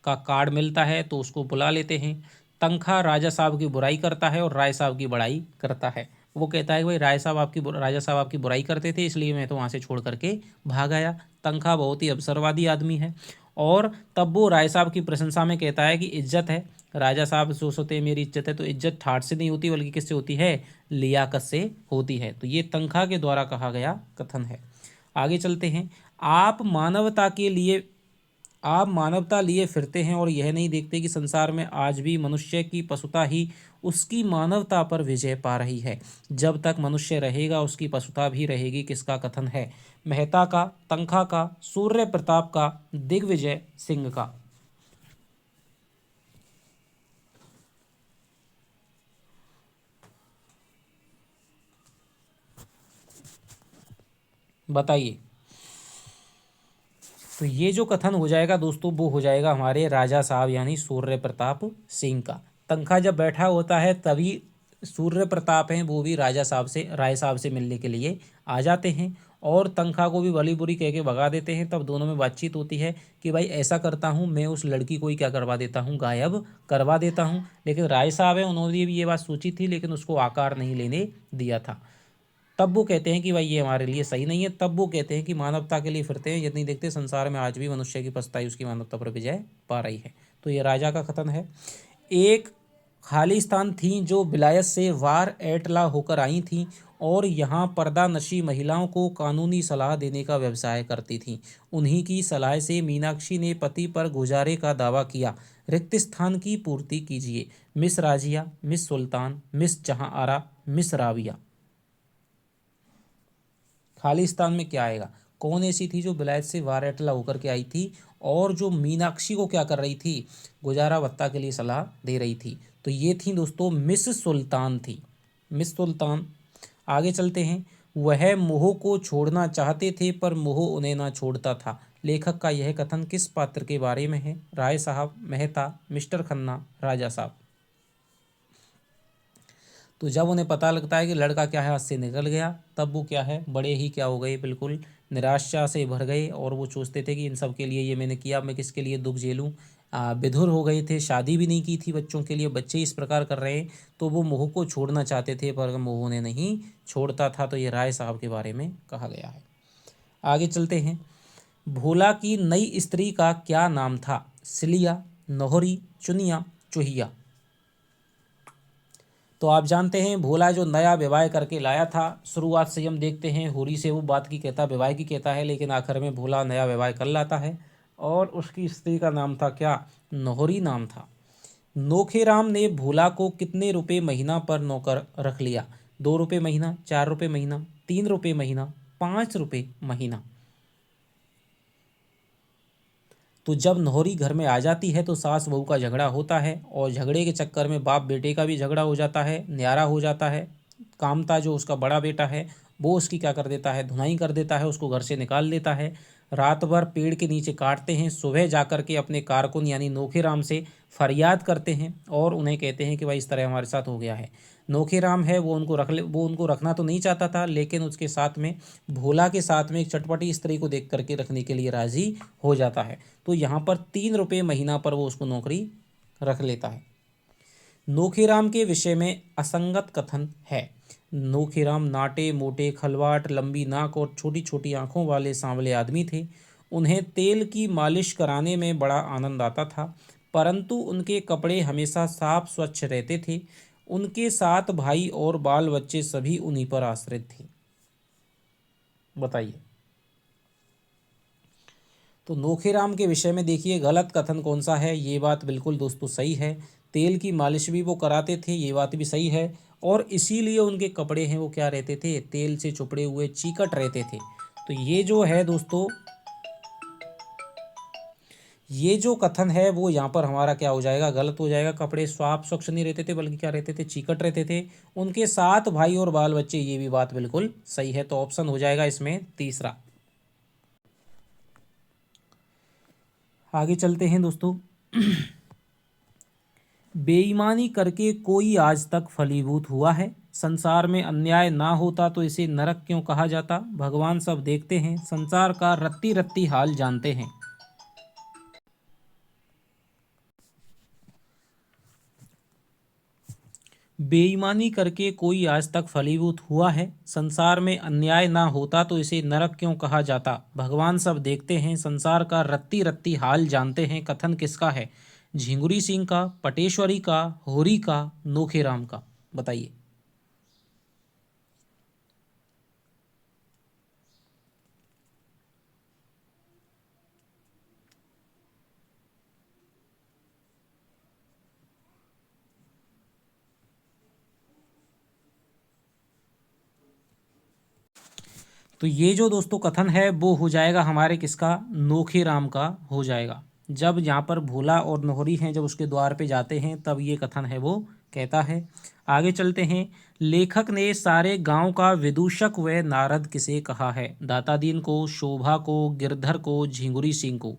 A: का कार्ड मिलता है, तो उसको बुला लेते हैं। तनखा राजा साहब की बुराई करता है और राय साहब की बड़ाई करता है। वो कहता है कि भाई राजा साहब आपकी बुराई करते थे, इसलिए मैं तो वहाँ से छोड़ करके भाग आया। तनखा बहुत ही अवसरवादी आदमी है और तब वो राय साहब की प्रशंसा में कहता है कि इज्जत है, राजा साहब जो सोचते हैं मेरी इज्जत है, तो इज्जत ठाठ से नहीं होती बल्कि किससे होती है, लियाकत से होती है। तो ये तनखा के द्वारा कहा गया कथन है। आगे चलते हैं। आप मानवता लिए फिरते हैं और यह नहीं देखते कि संसार में आज भी मनुष्य की पशुता ही उसकी मानवता पर विजय पा रही है। जब तक मनुष्य रहेगा उसकी पशुता भी रहेगी। किसका कथन है, मेहता का, तनखा का, सूर्य प्रताप का, दिग्विजय सिंह का। बताइए। तो ये जो कथन हो जाएगा दोस्तों वो हो जाएगा हमारे राजा साहब यानी सूर्य प्रताप सिंह का। तनखा जब बैठा होता है तभी सूर्य प्रताप हैं वो भी राय साहब से मिलने के लिए आ जाते हैं और तनखा को भी भली बुरी कह के भगा देते हैं। तब दोनों में बातचीत होती है कि भाई ऐसा करता हूँ मैं उस लड़की को ही क्या करवा देता हूँ, गायब करवा देता हूँ। लेकिन राय साहब हैं उन्होंने भी ये बात सोची थी लेकिन उसको आकार नहीं लेने दिया था। तब वो कहते हैं कि भाई ये हमारे लिए सही नहीं है। तब वो कहते हैं कि मानवता के लिए फिरते हैं, यदि नहीं देखते संसार में आज भी मनुष्य की पछताई उसकी मानवता पर विजय पा रही है। तो ये राजा का कथन है। एक खालिस्तान थी जो विलायत से वार एटला होकर आई थी और यहाँ पर्दा नशी महिलाओं को कानूनी सलाह देने का व्यवसाय करती थीं। उन्हीं की सलाह से मीनाक्षी ने पति पर गुजारे का दावा किया। रिक्त स्थान की पूर्ति कीजिए। मिस राजिया, मिस सुल्तान, मिस जहां आरा, मिस राविया। खालिस्तान में क्या आएगा, कौन ऐसी थी जो विलायत से वारेटला होकर के आई थी और जो मीनाक्षी को क्या कर रही थी, गुजारा भत्ता के लिए सलाह दे रही थी। तो ये थी दोस्तों मिस सुल्तान थी, मिस सुल्तान। आगे चलते हैं। वह मोह को छोड़ना चाहते थे पर मोह उन्हें ना छोड़ता था। लेखक का यह कथन किस पात्र के बारे में है, राय साहब, मेहता, मिस्टर खन्ना, राजा साहब। तो जब उन्हें पता लगता है कि लड़का क्या है हाथ से निकल गया तब वो क्या है, बड़े ही क्या हो गए, बिल्कुल निराशा से भर गए और वो सोचते थे कि इन सब के लिए ये मैंने किया, मैं किसके लिए दुख झेलूं। विधुर हो गए थे, शादी भी नहीं की थी बच्चों के लिए, बच्चे इस प्रकार कर रहे हैं। तो वो मोह को छोड़ना चाहते थे पर मोह उन्हें नहीं छोड़ता था। तो ये राय साहब के बारे में कहा गया है। आगे चलते हैं। भोला की नई स्त्री का क्या नाम था, सिलिया, नोहरी, चुनिया, चुहिया। तो आप जानते हैं भोला जो नया विवाह करके लाया था, शुरुआत से हम देखते हैं होरी से वो बात की कहता, विवाह की कहता है, लेकिन आखिर में भोला नया विवाह कर लाता है और उसकी स्त्री का नाम था क्या, नोहरी नाम था। नोखेराम ने भोला को कितने रुपए महीना पर नौकर रख लिया, 2 रुपये महीना, 4 रुपये महीना, 3 रुपये महीना, 5 रुपये महीना। तो जब नौहरी घर में आ जाती है तो सास बहू का झगड़ा होता है और झगड़े के चक्कर में बाप बेटे का भी झगड़ा हो जाता है, न्यारा हो जाता है। कामता जो उसका बड़ा बेटा है वो उसकी क्या कर देता है, धुनाई कर देता है, उसको घर से निकाल देता है। रात भर पेड़ के नीचे काटते हैं, सुबह जाकर के अपने कारकुन यानी नोखेराम से फरियाद करते हैं और उन्हें कहते हैं कि भाई इस तरह हमारे साथ हो गया है। नोखेराम है वो उनको रखना तो नहीं चाहता था, लेकिन उसके साथ में भोला के साथ में एक चटपटी स्त्री को देख करके रखने के लिए राजी हो जाता है। तो यहाँ पर 3 रुपये महीना पर वो उसको नौकरी रख लेता है। नोखीराम के विषय में असंगत कथन है। नोखीराम नाटे मोटे, खलवाट, लंबी नाक और छोटी छोटी आंखों वाले सांवले आदमी थे। उन्हें तेल की मालिश कराने में बड़ा आनंद आता था, परंतु उनके कपड़े हमेशा साफ स्वच्छ रहते थे। उनके 7 भाई और बाल बच्चे सभी उन्हीं पर आश्रित थे। बताइए। तो नोखेराम के विषय में देखिए गलत कथन कौन सा है, ये बात बिल्कुल दोस्तों सही है। तेल की मालिश भी वो कराते थे, ये बात भी सही है, और इसीलिए उनके कपड़े हैं वो क्या रहते थे, तेल से चुपड़े हुए, चीकट रहते थे। तो ये जो है दोस्तों ये जो कथन है वो यहाँ पर हमारा क्या हो जाएगा, गलत हो जाएगा। कपड़े साफ स्वच्छ नहीं रहते थे बल्कि क्या रहते थे, चीकट रहते थे। उनके 7 भाई और बाल बच्चे, ये भी बात बिल्कुल सही है। तो ऑप्शन हो जाएगा इसमें तीसरा। आगे चलते हैं दोस्तों। बेईमानी करके कोई आज तक फलीभूत हुआ है, संसार में अन्याय ना होता तो इसे नरक क्यों कहा जाता, भगवान सब देखते हैं, संसार का रत्ती रत्ती हाल जानते हैं। बेईमानी करके कोई आज तक फलीभूत हुआ है, संसार में अन्याय ना होता तो इसे नरक क्यों कहा जाता, भगवान सब देखते हैं, संसार का रत्ती रत्ती हाल जानते हैं। कथन किसका है, झिंगुरी सिंह का, पटेश्वरी का, होरी का, नोखेराम का, बताइए। तो ये जो दोस्तों कथन है वो हो जाएगा हमारे किसका, नोखेराम का हो जाएगा। जब यहाँ पर भोला और नोहरी हैं, जब उसके द्वार पे जाते हैं तब ये कथन है वो कहता है। आगे चलते हैं। लेखक ने सारे गांव का विदूषक व नारद किसे कहा है, दाता दीन को, शोभा को, गिरधर को, झिंगुरी सिंह को।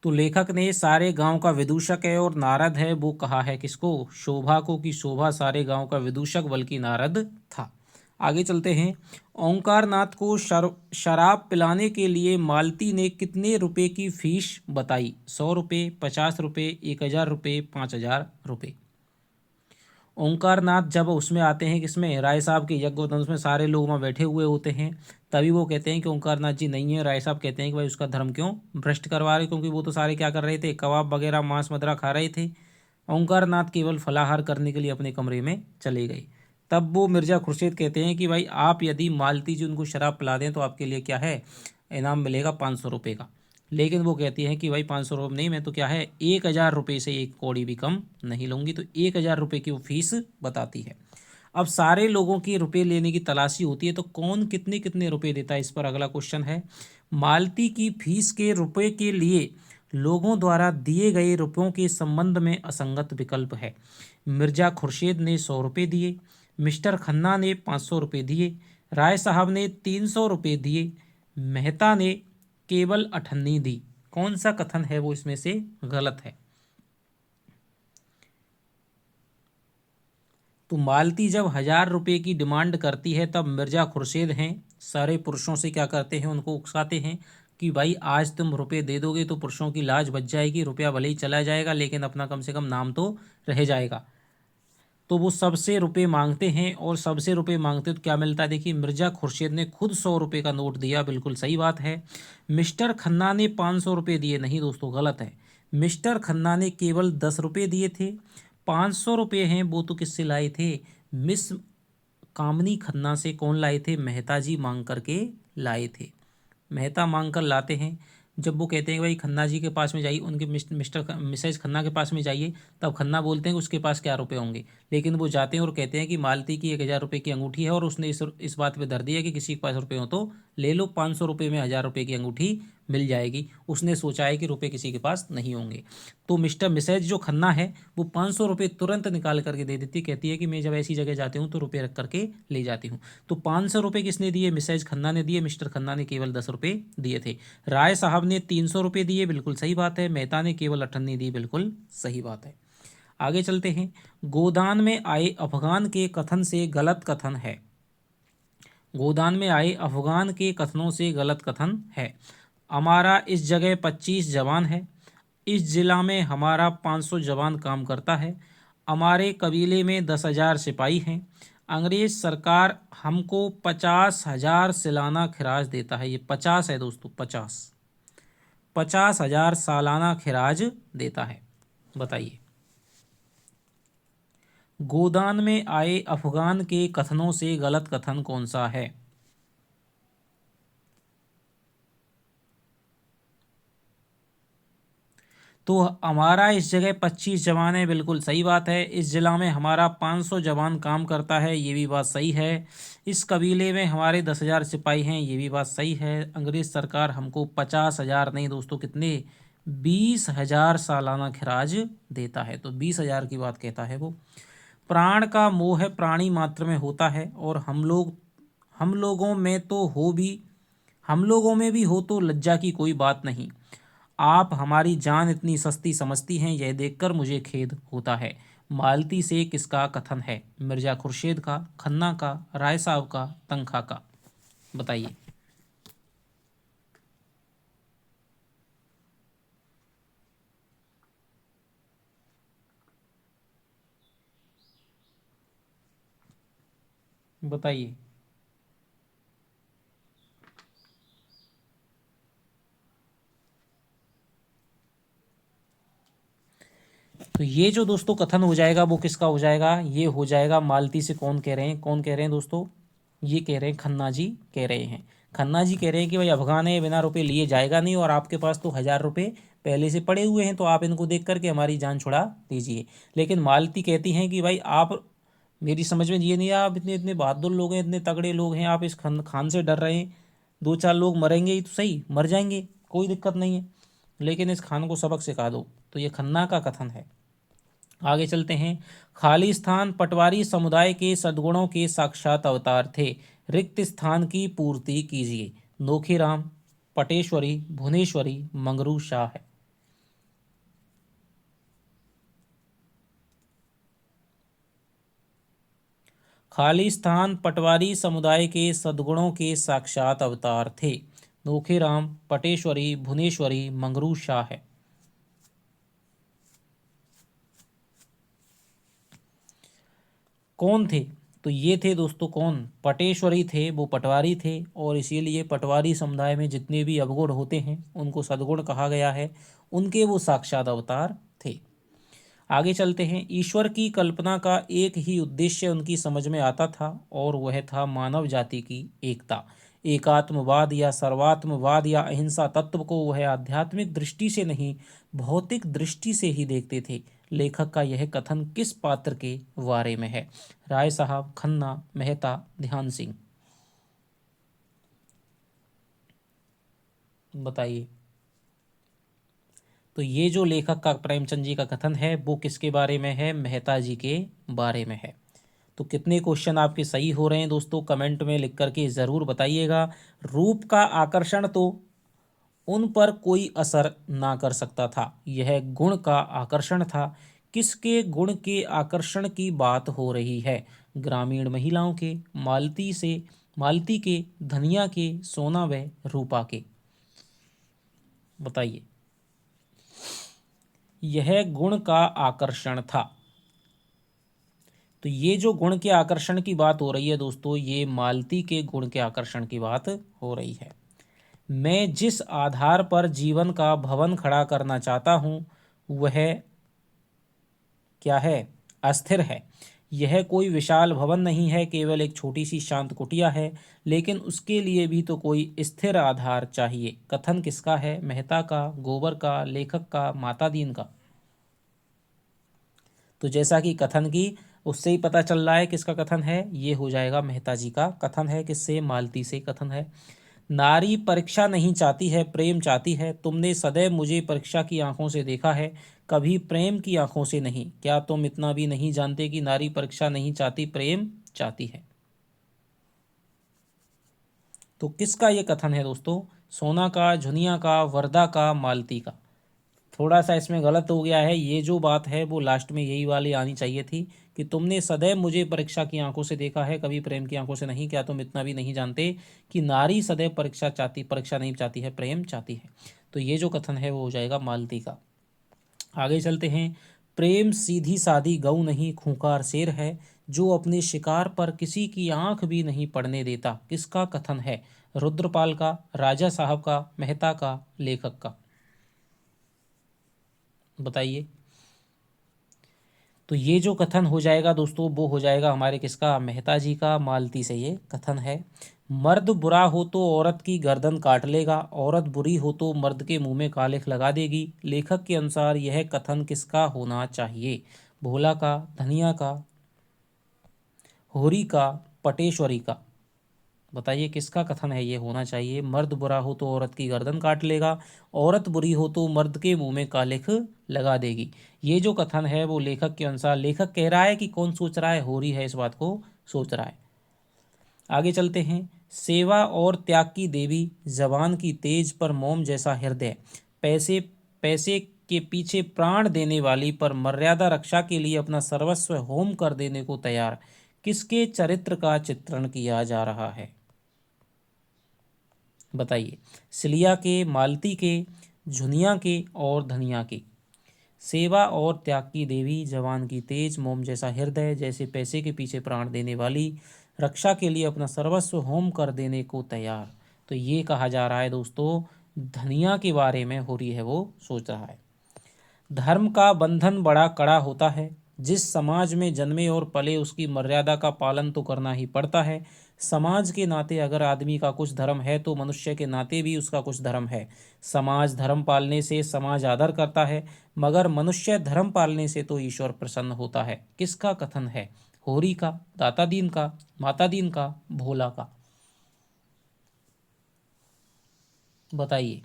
A: तो लेखक ने सारे गांव का विदूषक है और नारद है वो कहा है किसको, शोभा को, कि शोभा सारे गांव का विदूषक बल्कि नारद था। आगे चलते हैं। ओंकार नाथ को शराब पिलाने के लिए मालती ने कितने रुपए की फीस बताई, 100 रुपये, 50 रुपये, 1000 रुपये, 5000 रुपये। ओंकार नाथ जब उसमें आते हैं किसमें, राय साहब के यज्ञोपवीत में, सारे लोग वहाँ बैठे हुए होते हैं। तभी वो कहते हैं कि ओंकार नाथ जी नहीं है। राय साहब कहते हैं कि भाई उसका धर्म क्यों भ्रष्ट करवा रहे, क्योंकि वो तो सारे क्या कर रहे थे, कबाब वगैरह मांस मदिरा खा रहे थे। ओंकार नाथ केवल फलाहार करने के लिए अपने कमरे में चले गए। तब वो मिर्जा खुर्शीद कहते हैं कि भाई आप यदि मालती जी उनको शराब पिला दें तो आपके लिए क्या है, इनाम मिलेगा 500 रुपये का। लेकिन वो कहती हैं कि भाई 500 रुपये नहीं, मैं तो क्या है 1000 रुपये से एक कौड़ी भी कम नहीं लूँगी। तो 1000 रुपये की वो फीस बताती है। अब सारे लोगों की रुपए लेने की तलाशी होती है, तो कौन कितने कितने रुपए देता है, इस पर अगला क्वेश्चन है। मालती की फीस के रुपए के लिए लोगों द्वारा दिए गए रुपयों के संबंध में असंगत विकल्प है। मिर्जा खुर्शीद ने 100 रुपये दिए, मिस्टर खन्ना ने 500 रुपये दिए, राय साहब ने 300 रुपये दिए, मेहता ने केवल अठन्नी दी। कौन सा कथन है वो इसमें से गलत है। तो मालती जब 1000 रुपये की डिमांड करती है तब मिर्जा खुर्शीद हैं सारे पुरुषों से क्या करते हैं, उनको उकसाते हैं कि भाई आज तुम रुपये दे दोगे तो पुरुषों की लाज बच जाएगी, रुपया भले ही चला जाएगा लेकिन अपना कम से कम नाम तो रह जाएगा। तो वो सबसे रुपए मांगते हैं और सबसे रुपए मांगते तो क्या मिलता है, देखिए मिर्जा खुर्शीद ने खुद 100 रुपये का नोट दिया, बिल्कुल सही बात है। मिस्टर खन्ना ने 500 रुपये दिए, नहीं दोस्तों गलत है। मिस्टर खन्ना ने केवल 10 रुपये दिए थे। 500 रुपये हैं वो तो किससे लाए थे, मिस कामनी खन्ना से। कौन लाए थे, मेहता जी मांग करके लाए थे। मेहता मांग कर लाते हैं। जब वो कहते हैं कि भाई खन्ना जी के पास में जाइए, उनके मिस्टर मिसेज खन्ना के पास में जाइए, तब खन्ना बोलते हैं कि उसके पास क्या रुपए होंगे। लेकिन वो जाते हैं और कहते हैं कि मालती की 1000 रुपये की अंगूठी है और उसने इस बात पे धर दिया कि किसी के पास रुपए हो तो ले लो, 500 रुपये में 1000 रुपये की अंगूठी मिल जाएगी। उसने सोचा है कि रुपए किसी के पास नहीं होंगे। तो मिस्टर मिसेज जो खन्ना है वो 500 रुपये तुरंत निकाल करके दे देती, कहती है कि मैं जब ऐसी जगह जाती हूँ तो रुपये रख करके ले जाती हूँ। तो 500 रुपये किसने दिए, मिसेज खन्ना ने दिए, मिस्टर खन्ना ने केवल 10 रुपये दिए थे। राय साहब ने 300 रुपये दिए, बिल्कुल सही बात है। मेहता ने केवल अठन्नी दी, बिल्कुल सही बात है। आगे चलते हैं। गोदान में आए अफगान के कथन से गलत कथन है। गोदान में आए अफगान के कथनों से गलत कथन है। हमारा इस जगह 25 जवान है, इस जिला में हमारा 500 जवान काम करता है, हमारे कबीले में 10,000 सिपाही हैं, अंग्रेज सरकार हमको 50,000 सालाना खिराज देता है। ये 50 है दोस्तों, 50,000 सालाना खिराज देता है। बताइए। गोदान में आए अफगान के कथनों से गलत कथन कौन सा है। तो हमारा इस जगह 25 जवान है, बिल्कुल सही बात है। इस जिला में हमारा 500 जवान काम करता है, ये भी बात सही है। इस कबीले में हमारे 10,000 सिपाही हैं, ये भी बात सही है। अंग्रेज सरकार हमको 50,000 नहीं दोस्तों, कितने, 20,000 सालाना खराज देता है। तो 20,000 की बात कहता है वो। प्राण का मोह प्राणी मात्र में होता है, और हम लोगों में तो हो भी हम लोगों में भी हो तो लज्जा की कोई बात नहीं। आप हमारी जान इतनी सस्ती समझती हैं, यह देखकर मुझे खेद होता है। मालती से किसका कथन है? मिर्जा खुर्शीद का, खन्ना का, राय साहब का, तंखा का? बताइए। बताइए। तो ये जो दोस्तों कथन हो जाएगा वो किसका हो जाएगा? ये हो जाएगा मालती से। कौन कह रहे हैं? कौन कह रहे हैं दोस्तों? ये कह रहे हैं खन्ना जी कह रहे हैं। खन्ना जी कह रहे हैं कि भाई अफगान है, बिना रुपए लिए जाएगा नहीं, और आपके पास तो 1,000 रुपये पहले से पड़े हुए हैं, तो आप इनको देख करके हमारी जान छुड़ा दीजिए। लेकिन मालती कहती हैं कि भाई आप, मेरी समझ में ये नहीं है, आप इतने इतने बहादुर लोग हैं, इतने तगड़े लोग हैं, आप इस खान से डर रहे हैं। दो चार लोग मरेंगे ही तो सही, मर जाएंगे, कोई दिक्कत नहीं है, लेकिन इस खान को सबक सिखा दो। तो ये खन्ना का कथन है। आगे चलते हैं। खालिस्तान पटवारी समुदाय के सद्गुणों के साक्षात अवतार थे, रिक्त स्थान की पूर्ति कीजिए। नोखीराम, पटेश्वरी, भुवनेश्वरी, मंगरू शाह है। खालिस्तान पटवारी समुदाय के सद्गुणों के साक्षात अवतार थे। नोखीराम, पटेश्वरी, भुवनेश्वरी, मंगरू शाह है। कौन थे? तो ये थे दोस्तों कौन? पटेश्वरी थे, वो पटवारी थे, और इसीलिए पटवारी समुदाय में जितने भी अवगुण होते हैं उनको सद्गुण कहा गया है। उनके वो साक्षात अवतार थे। आगे चलते हैं। ईश्वर की कल्पना का एक ही उद्देश्य उनकी समझ में आता था, और वह था मानव जाति की एकता। एकात्मवाद या सर्वात्मवाद या अहिंसा तत्व को वह आध्यात्मिक दृष्टि से नहीं, भौतिक दृष्टि से ही देखते थे। लेखक का यह कथन किस पात्र के बारे में है? राय साहब, खन्ना, मेहता, ध्यान सिंह? बताइए। तो ये जो लेखक का, प्रेमचंद जी का कथन है, वो किसके बारे में है? मेहता जी के बारे में है। तो कितने क्वेश्चन आपके सही हो रहे हैं दोस्तों, कमेंट में लिख करके ज़रूर बताइएगा। रूप का आकर्षण तो उन पर कोई असर ना कर सकता था, यह गुण का आकर्षण था। किसके गुण के आकर्षण की बात हो रही है? ग्रामीण महिलाओं के, मालती के, धनिया के, सोना व रूपा के? बताइए। यह गुण का आकर्षण था। तो ये जो गुण के आकर्षण की बात हो रही है दोस्तों, ये मालती के गुण के आकर्षण की बात हो रही है। मैं जिस आधार पर जीवन का भवन खड़ा करना चाहता हूँ वह क्या है? अस्थिर है। यह कोई विशाल भवन नहीं है, केवल एक छोटी सी शांत कुटिया है, लेकिन उसके लिए भी तो कोई स्थिर आधार चाहिए। कथन किसका है? मेहता का, गोबर का, लेखक का, माता दीन का? तो जैसा कि कथन की उससे ही पता चल रहा है किसका कथन है, ये हो जाएगा मेहता जी का कथन है। किससे? मालती से कथन है। नारी परीक्षा नहीं चाहती है, प्रेम चाहती है। तुमने सदैव मुझे परीक्षा की आंखों से देखा है, कभी प्रेम की आंखों से नहीं। क्या तुम इतना भी नहीं जानते कि नारी परीक्षा नहीं चाहती, प्रेम चाहती है? तो किसका ये कथन है दोस्तों? सोना का, झुनिया का, वर्दा का, मालती का? थोड़ा सा इसमें गलत हो गया है। ये जो बात है वो लास्ट में यही वाली आनी चाहिए थी कि तुमने सदैव मुझे परीक्षा की आंखों से देखा है, कभी प्रेम की आंखों से नहीं। क्या तुम इतना भी नहीं जानते कि नारी सदैव परीक्षा नहीं चाहती है, प्रेम चाहती है? तो ये जो कथन है वो हो जाएगा मालती का। आगे चलते हैं। प्रेम सीधी सादी गऊ नहीं, खूंखार शेर है, जो अपने शिकार पर किसी की आंख भी नहीं पड़ने देता। किसका कथन है? रुद्रपाल का, राजा साहब का, मेहता का, लेखक का? बताइए। तो ये जो कथन हो जाएगा दोस्तों वो हो जाएगा हमारे किसका, मेहता जी का, मालती से ये कथन है। मर्द बुरा हो तो औरत की गर्दन काट लेगा, औरत बुरी हो तो मर्द के मुंह में कालिख लगा देगी। लेखक के अनुसार यह कथन किसका होना चाहिए, भोला का, धनिया का, होरी का, पटेश्वरी का। बताइए किसका कथन है ये होना चाहिए। मर्द बुरा हो तो औरत की गर्दन काट लेगा, औरत बुरी हो तो मर्द के मुंह में कालिख लगा देगी। ये जो कथन है वो लेखक के अनुसार, लेखक कह रहा है कि कौन सोच रहा है, होरी है इस बात को सोच रहा है। आगे चलते हैं। सेवा और त्याग की देवी, जवान की तेज पर मोम जैसा हृदय, पैसे पैसे के पीछे प्राण देने वाली पर मर्यादा रक्षा के लिए अपना सर्वस्व होम कर देने को तैयार, किसके चरित्र का चित्रण किया जा रहा है। बताइए। सिलिया के, मालती के, झुनिया के और धनिया के। सेवा और त्याग की देवी, जवान की तेज, मोम जैसा हृदय, जैसे पैसे के पीछे प्राण देने वाली, रक्षा के लिए अपना सर्वस्व होम कर देने को तैयार। तो ये कहा जा रहा है दोस्तों, धनिया के बारे में हो रही है वो सोच रहा है। धर्म का बंधन बड़ा कड़ा होता है, जिस समाज में जन्मे और पले उसकी मर्यादा का पालन तो करना ही पड़ता है। समाज के नाते अगर आदमी का कुछ धर्म है तो मनुष्य के नाते भी उसका कुछ धर्म है। समाज धर्म पालने से समाज आदर करता है, मगर मनुष्य धर्म पालने से तो ईश्वर प्रसन्न होता है। किसका कथन है, होरी का, दाता दीन का, माता दीन का, भोला का। बताइए।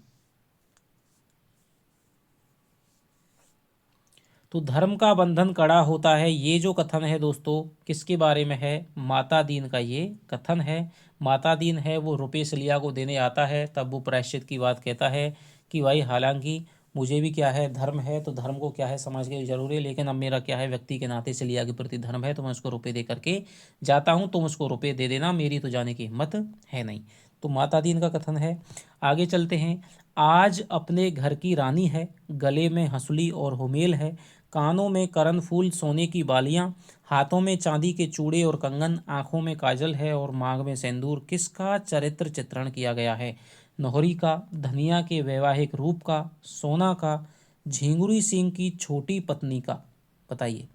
A: तो धर्म का बंधन कड़ा होता है, ये जो कथन है दोस्तों किसके बारे में है, माता दीन का ये कथन है। माता दीन है वो रुपये सिलिया को देने आता है, तब वो प्रायश्चित की बात कहता है कि भाई हालांकि मुझे भी क्या है, धर्म है तो धर्म को क्या है समाज के लिए जरूरी है, लेकिन अब मेरा क्या है व्यक्ति के नाते सिलिया के प्रति धर्म है, तो मैं उसको रुपये दे करके जाता हूँ, तुम उसको रुपये दे देना, मेरी तो जाने की हिम्मत है नहीं। तो माता दीन का कथन है। आगे चलते हैं। आज अपने घर की रानी है, गले में हंसुली और हुमेल है, कानों में करण फूल सोने की बालियां, हाथों में चांदी के चूड़े और कंगन, आंखों में काजल है और मांग में सिंदूर। किसका चरित्र चित्रण किया गया है, नौहरी का, धनिया के वैवाहिक रूप का, सोना का, झिंगुरी सिंह की छोटी पत्नी का। बताइए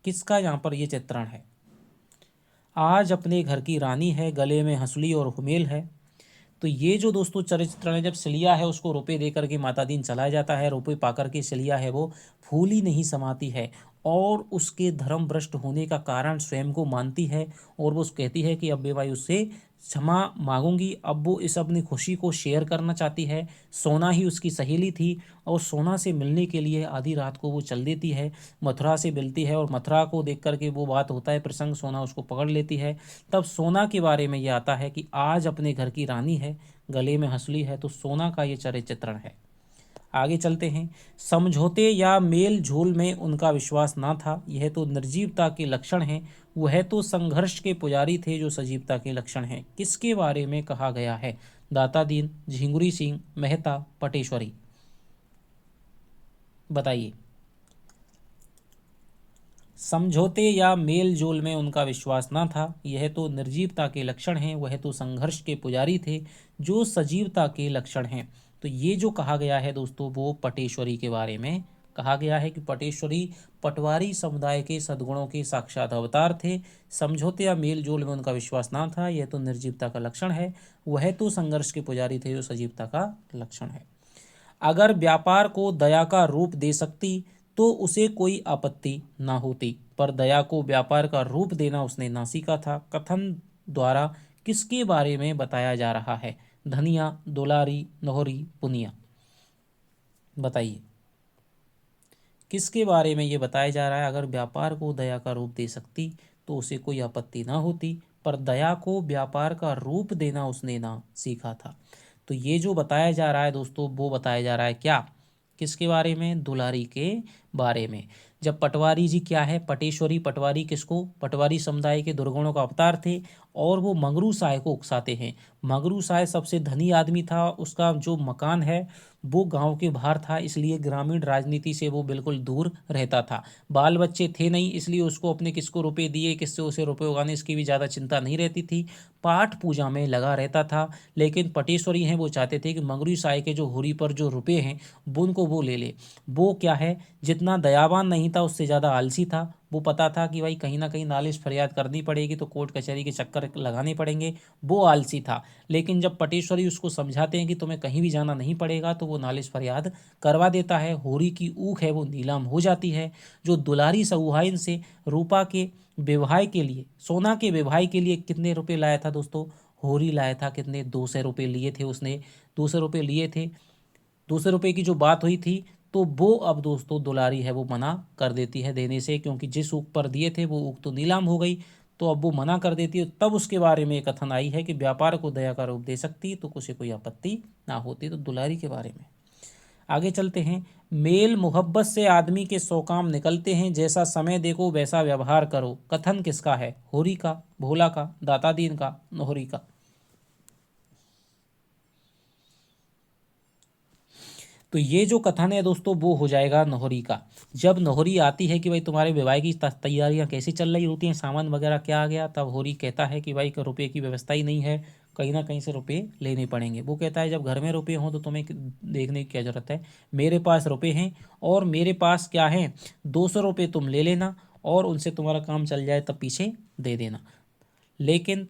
A: किसका यहाँ पर ये चित्रण है। आज अपने घर की रानी है, गले में हंसुली और हुमेल है। तो ये जो दोस्तों चरित्र है, जब सिलिया है उसको रुपए दे करके माता दीन चला जाता है, रुपए पा करके सिलिया है वो फूली नहीं समाती है और उसके धर्म भ्रष्ट होने का कारण स्वयं को मानती है, और वो कहती है कि अब मैं भाई उससे क्षमा मांगूंगी। अब वो इस अपनी खुशी को शेयर करना चाहती है। सोना ही उसकी सहेली थी और सोना से मिलने के लिए आधी रात को वो चल देती है, मथुरा से मिलती है, और मथुरा को देख करके वो बात होता है प्रसंग, सोना उसको पकड़ लेती है। तब सोना के बारे में ये आता है कि आज अपने घर की रानी है, गले में हंसुली है, तो सोना का ये चरित्र चित्रण है। आगे चलते हैं। समझौते या मेल झोल में उनका विश्वास ना था, यह तो निर्जीवता के लक्षण हैं। वह तो संघर्ष के पुजारी थे जो सजीवता के लक्षण हैं। किसके बारे में कहा गया है, दाता दीन, झिंगुरी सिंह, मेहता, पटेश्वरी। बताइए। समझौते या मेल जोल में उनका विश्वास न था, यह तो निर्जीवता के लक्षण हैं। वह तो संघर्ष के पुजारी थे जो सजीवता के लक्षण हैं। तो ये जो कहा गया है दोस्तों वो पटेश्वरी के बारे में कहा गया है कि पटेश्वरी पटवारी समुदाय के सद्गुणों के साक्षात अवतार थे। समझौते या मेल जोल में उनका विश्वास ना था, यह तो निर्जीवता का लक्षण है। वह तो संघर्ष के पुजारी थे जो सजीवता का लक्षण है। अगर व्यापार को दया का रूप दे सकती तो उसे कोई आपत्ति ना होती, पर दया को व्यापार का रूप देना उसने ना सीखा था। कथन द्वारा किसके बारे में बताया जा रहा है, धनिया, दुलारी, नौहरी, पुनिया। बताइए किसके बारे में ये बताया जा रहा है। अगर व्यापार को दया का रूप दे सकती तो उसे कोई आपत्ति ना होती, पर दया को व्यापार का रूप देना उसने ना सीखा था। तो ये जो बताया जा रहा है दोस्तों वो बताया जा रहा है क्या, किसके बारे में, दुलारी के बारे में। जब पटवारी जी क्या है, पटेश्वरी, पटवारी किसको, पटवारी समुदाय के दुर्गुणों का अवतार थे, और वो मंगरू साय को उकसाते हैं। मंगरू साय सबसे धनी आदमी था, उसका जो मकान है वो गांव के बाहर था, इसलिए ग्रामीण राजनीति से वो बिल्कुल दूर रहता था। बाल बच्चे थे नहीं, इसलिए उसको अपने किसको रुपए दिए, किससे उसे रुपए उगाने, इसकी भी ज़्यादा चिंता नहीं रहती थी। पाठ पूजा में लगा रहता था। लेकिन पटेश्वरी हैं वो चाहते थे कि मंगरू साय के जो हुरी पर जो रुपए हैं वो उनको वो ले ले। वो क्या है, जितना दयावान नहीं था उससे ज़्यादा आलसी था। वो पता था कि भाई कहीं ना कहीं नालिश फरियाद करनी पड़ेगी, तो कोर्ट कचहरी के चक्कर लगाने पड़ेंगे। वो आलसी था। लेकिन जब पटेश्वरी उसको समझाते हैं कि तुम्हें कहीं भी जाना नहीं पड़ेगा, तो वो नालिश फरियाद करवा देता है। होरी की ऊख है वो नीलाम हो जाती है। जो दुलारी सहुआइन से रूपा के विवाह के लिए, सोना के विवाह के लिए कितने रुपए लाया था दोस्तों? होरी लाया था कितने? 200 रुपये लिए थे उसने। 200 रुपये लिए थे। 200 रुपये की जो बात हुई थी, तो वो अब दोस्तों दुलारी है वो मना कर देती है देने से, क्योंकि जिस ऊख पर दिए थे वो ऊख तो नीलाम हो गई। तो अब वो मना कर देती है। तब उसके बारे में एक कथन आई है कि व्यापार को दया का रूप दे सकती तो उसे कोई आपत्ति ना होती। तो दुलारी के बारे में आगे चलते हैं। मेल मोहब्बत से आदमी के 100 काम निकलते हैं, जैसा समय देखो वैसा व्यवहार करो। कथन किसका है? होरी का, भोला का, दाता दीन का, नोहरी का? तो ये जो कथन है दोस्तों वो हो जाएगा नोहरी का। जब नोहरी आती है कि भाई तुम्हारे विवाह की तैयारियां कैसी चल रही होती हैं, सामान वगैरह क्या आ गया, तब होरी कहता है कि भाई रुपये की व्यवस्था ही नहीं है, कहीं ना कहीं से रुपये लेने पड़ेंगे। वो कहता है जब घर में रुपये हों तो तुम्हें देखने की क्या ज़रूरत है, मेरे पास रुपये हैं और मेरे पास क्या है, 200 रुपये तुम ले लेना और उनसे तुम्हारा काम चल जाए तब पीछे दे देना। लेकिन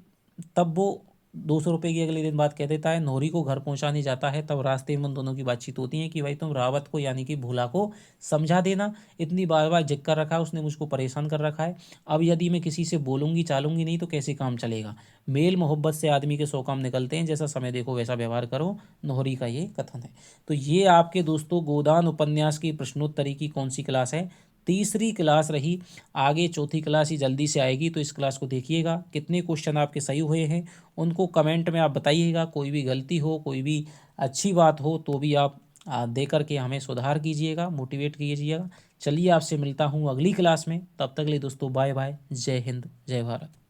A: तब वो 200 रुपये की अगले दिन बात कह देता है। नोहरी को घर पहुंचाने जाता है, तब रास्ते में उन दोनों की बातचीत होती है कि भाई तुम रावत को यानी कि भूला को समझा देना, इतनी बार बार जिद कर रखा है उसने, मुझको परेशान कर रखा है। अब यदि मैं किसी से बोलूँगी चालूंगी नहीं तो कैसे काम चलेगा। मेल मोहब्बत से आदमी के 100 काम निकलते हैं, जैसा समय देखो वैसा व्यवहार करो, नोहरी का ये कथन है। तो ये आपके दोस्तों गोदान उपन्यास की प्रश्नोत्तरी की कौन सी क्लास है? तीसरी क्लास रही। आगे चौथी क्लास ही जल्दी से आएगी, तो इस क्लास को देखिएगा। कितने क्वेश्चन आपके सही हुए हैं उनको कमेंट में आप बताइएगा। कोई भी गलती हो, कोई भी अच्छी बात हो तो भी आप दे करके हमें सुधार कीजिएगा, मोटिवेट कीजिएगा। चलिए आपसे मिलता हूँ अगली क्लास में। तब तक के लिए दोस्तों बाय बाय। जय हिंद, जय भारत।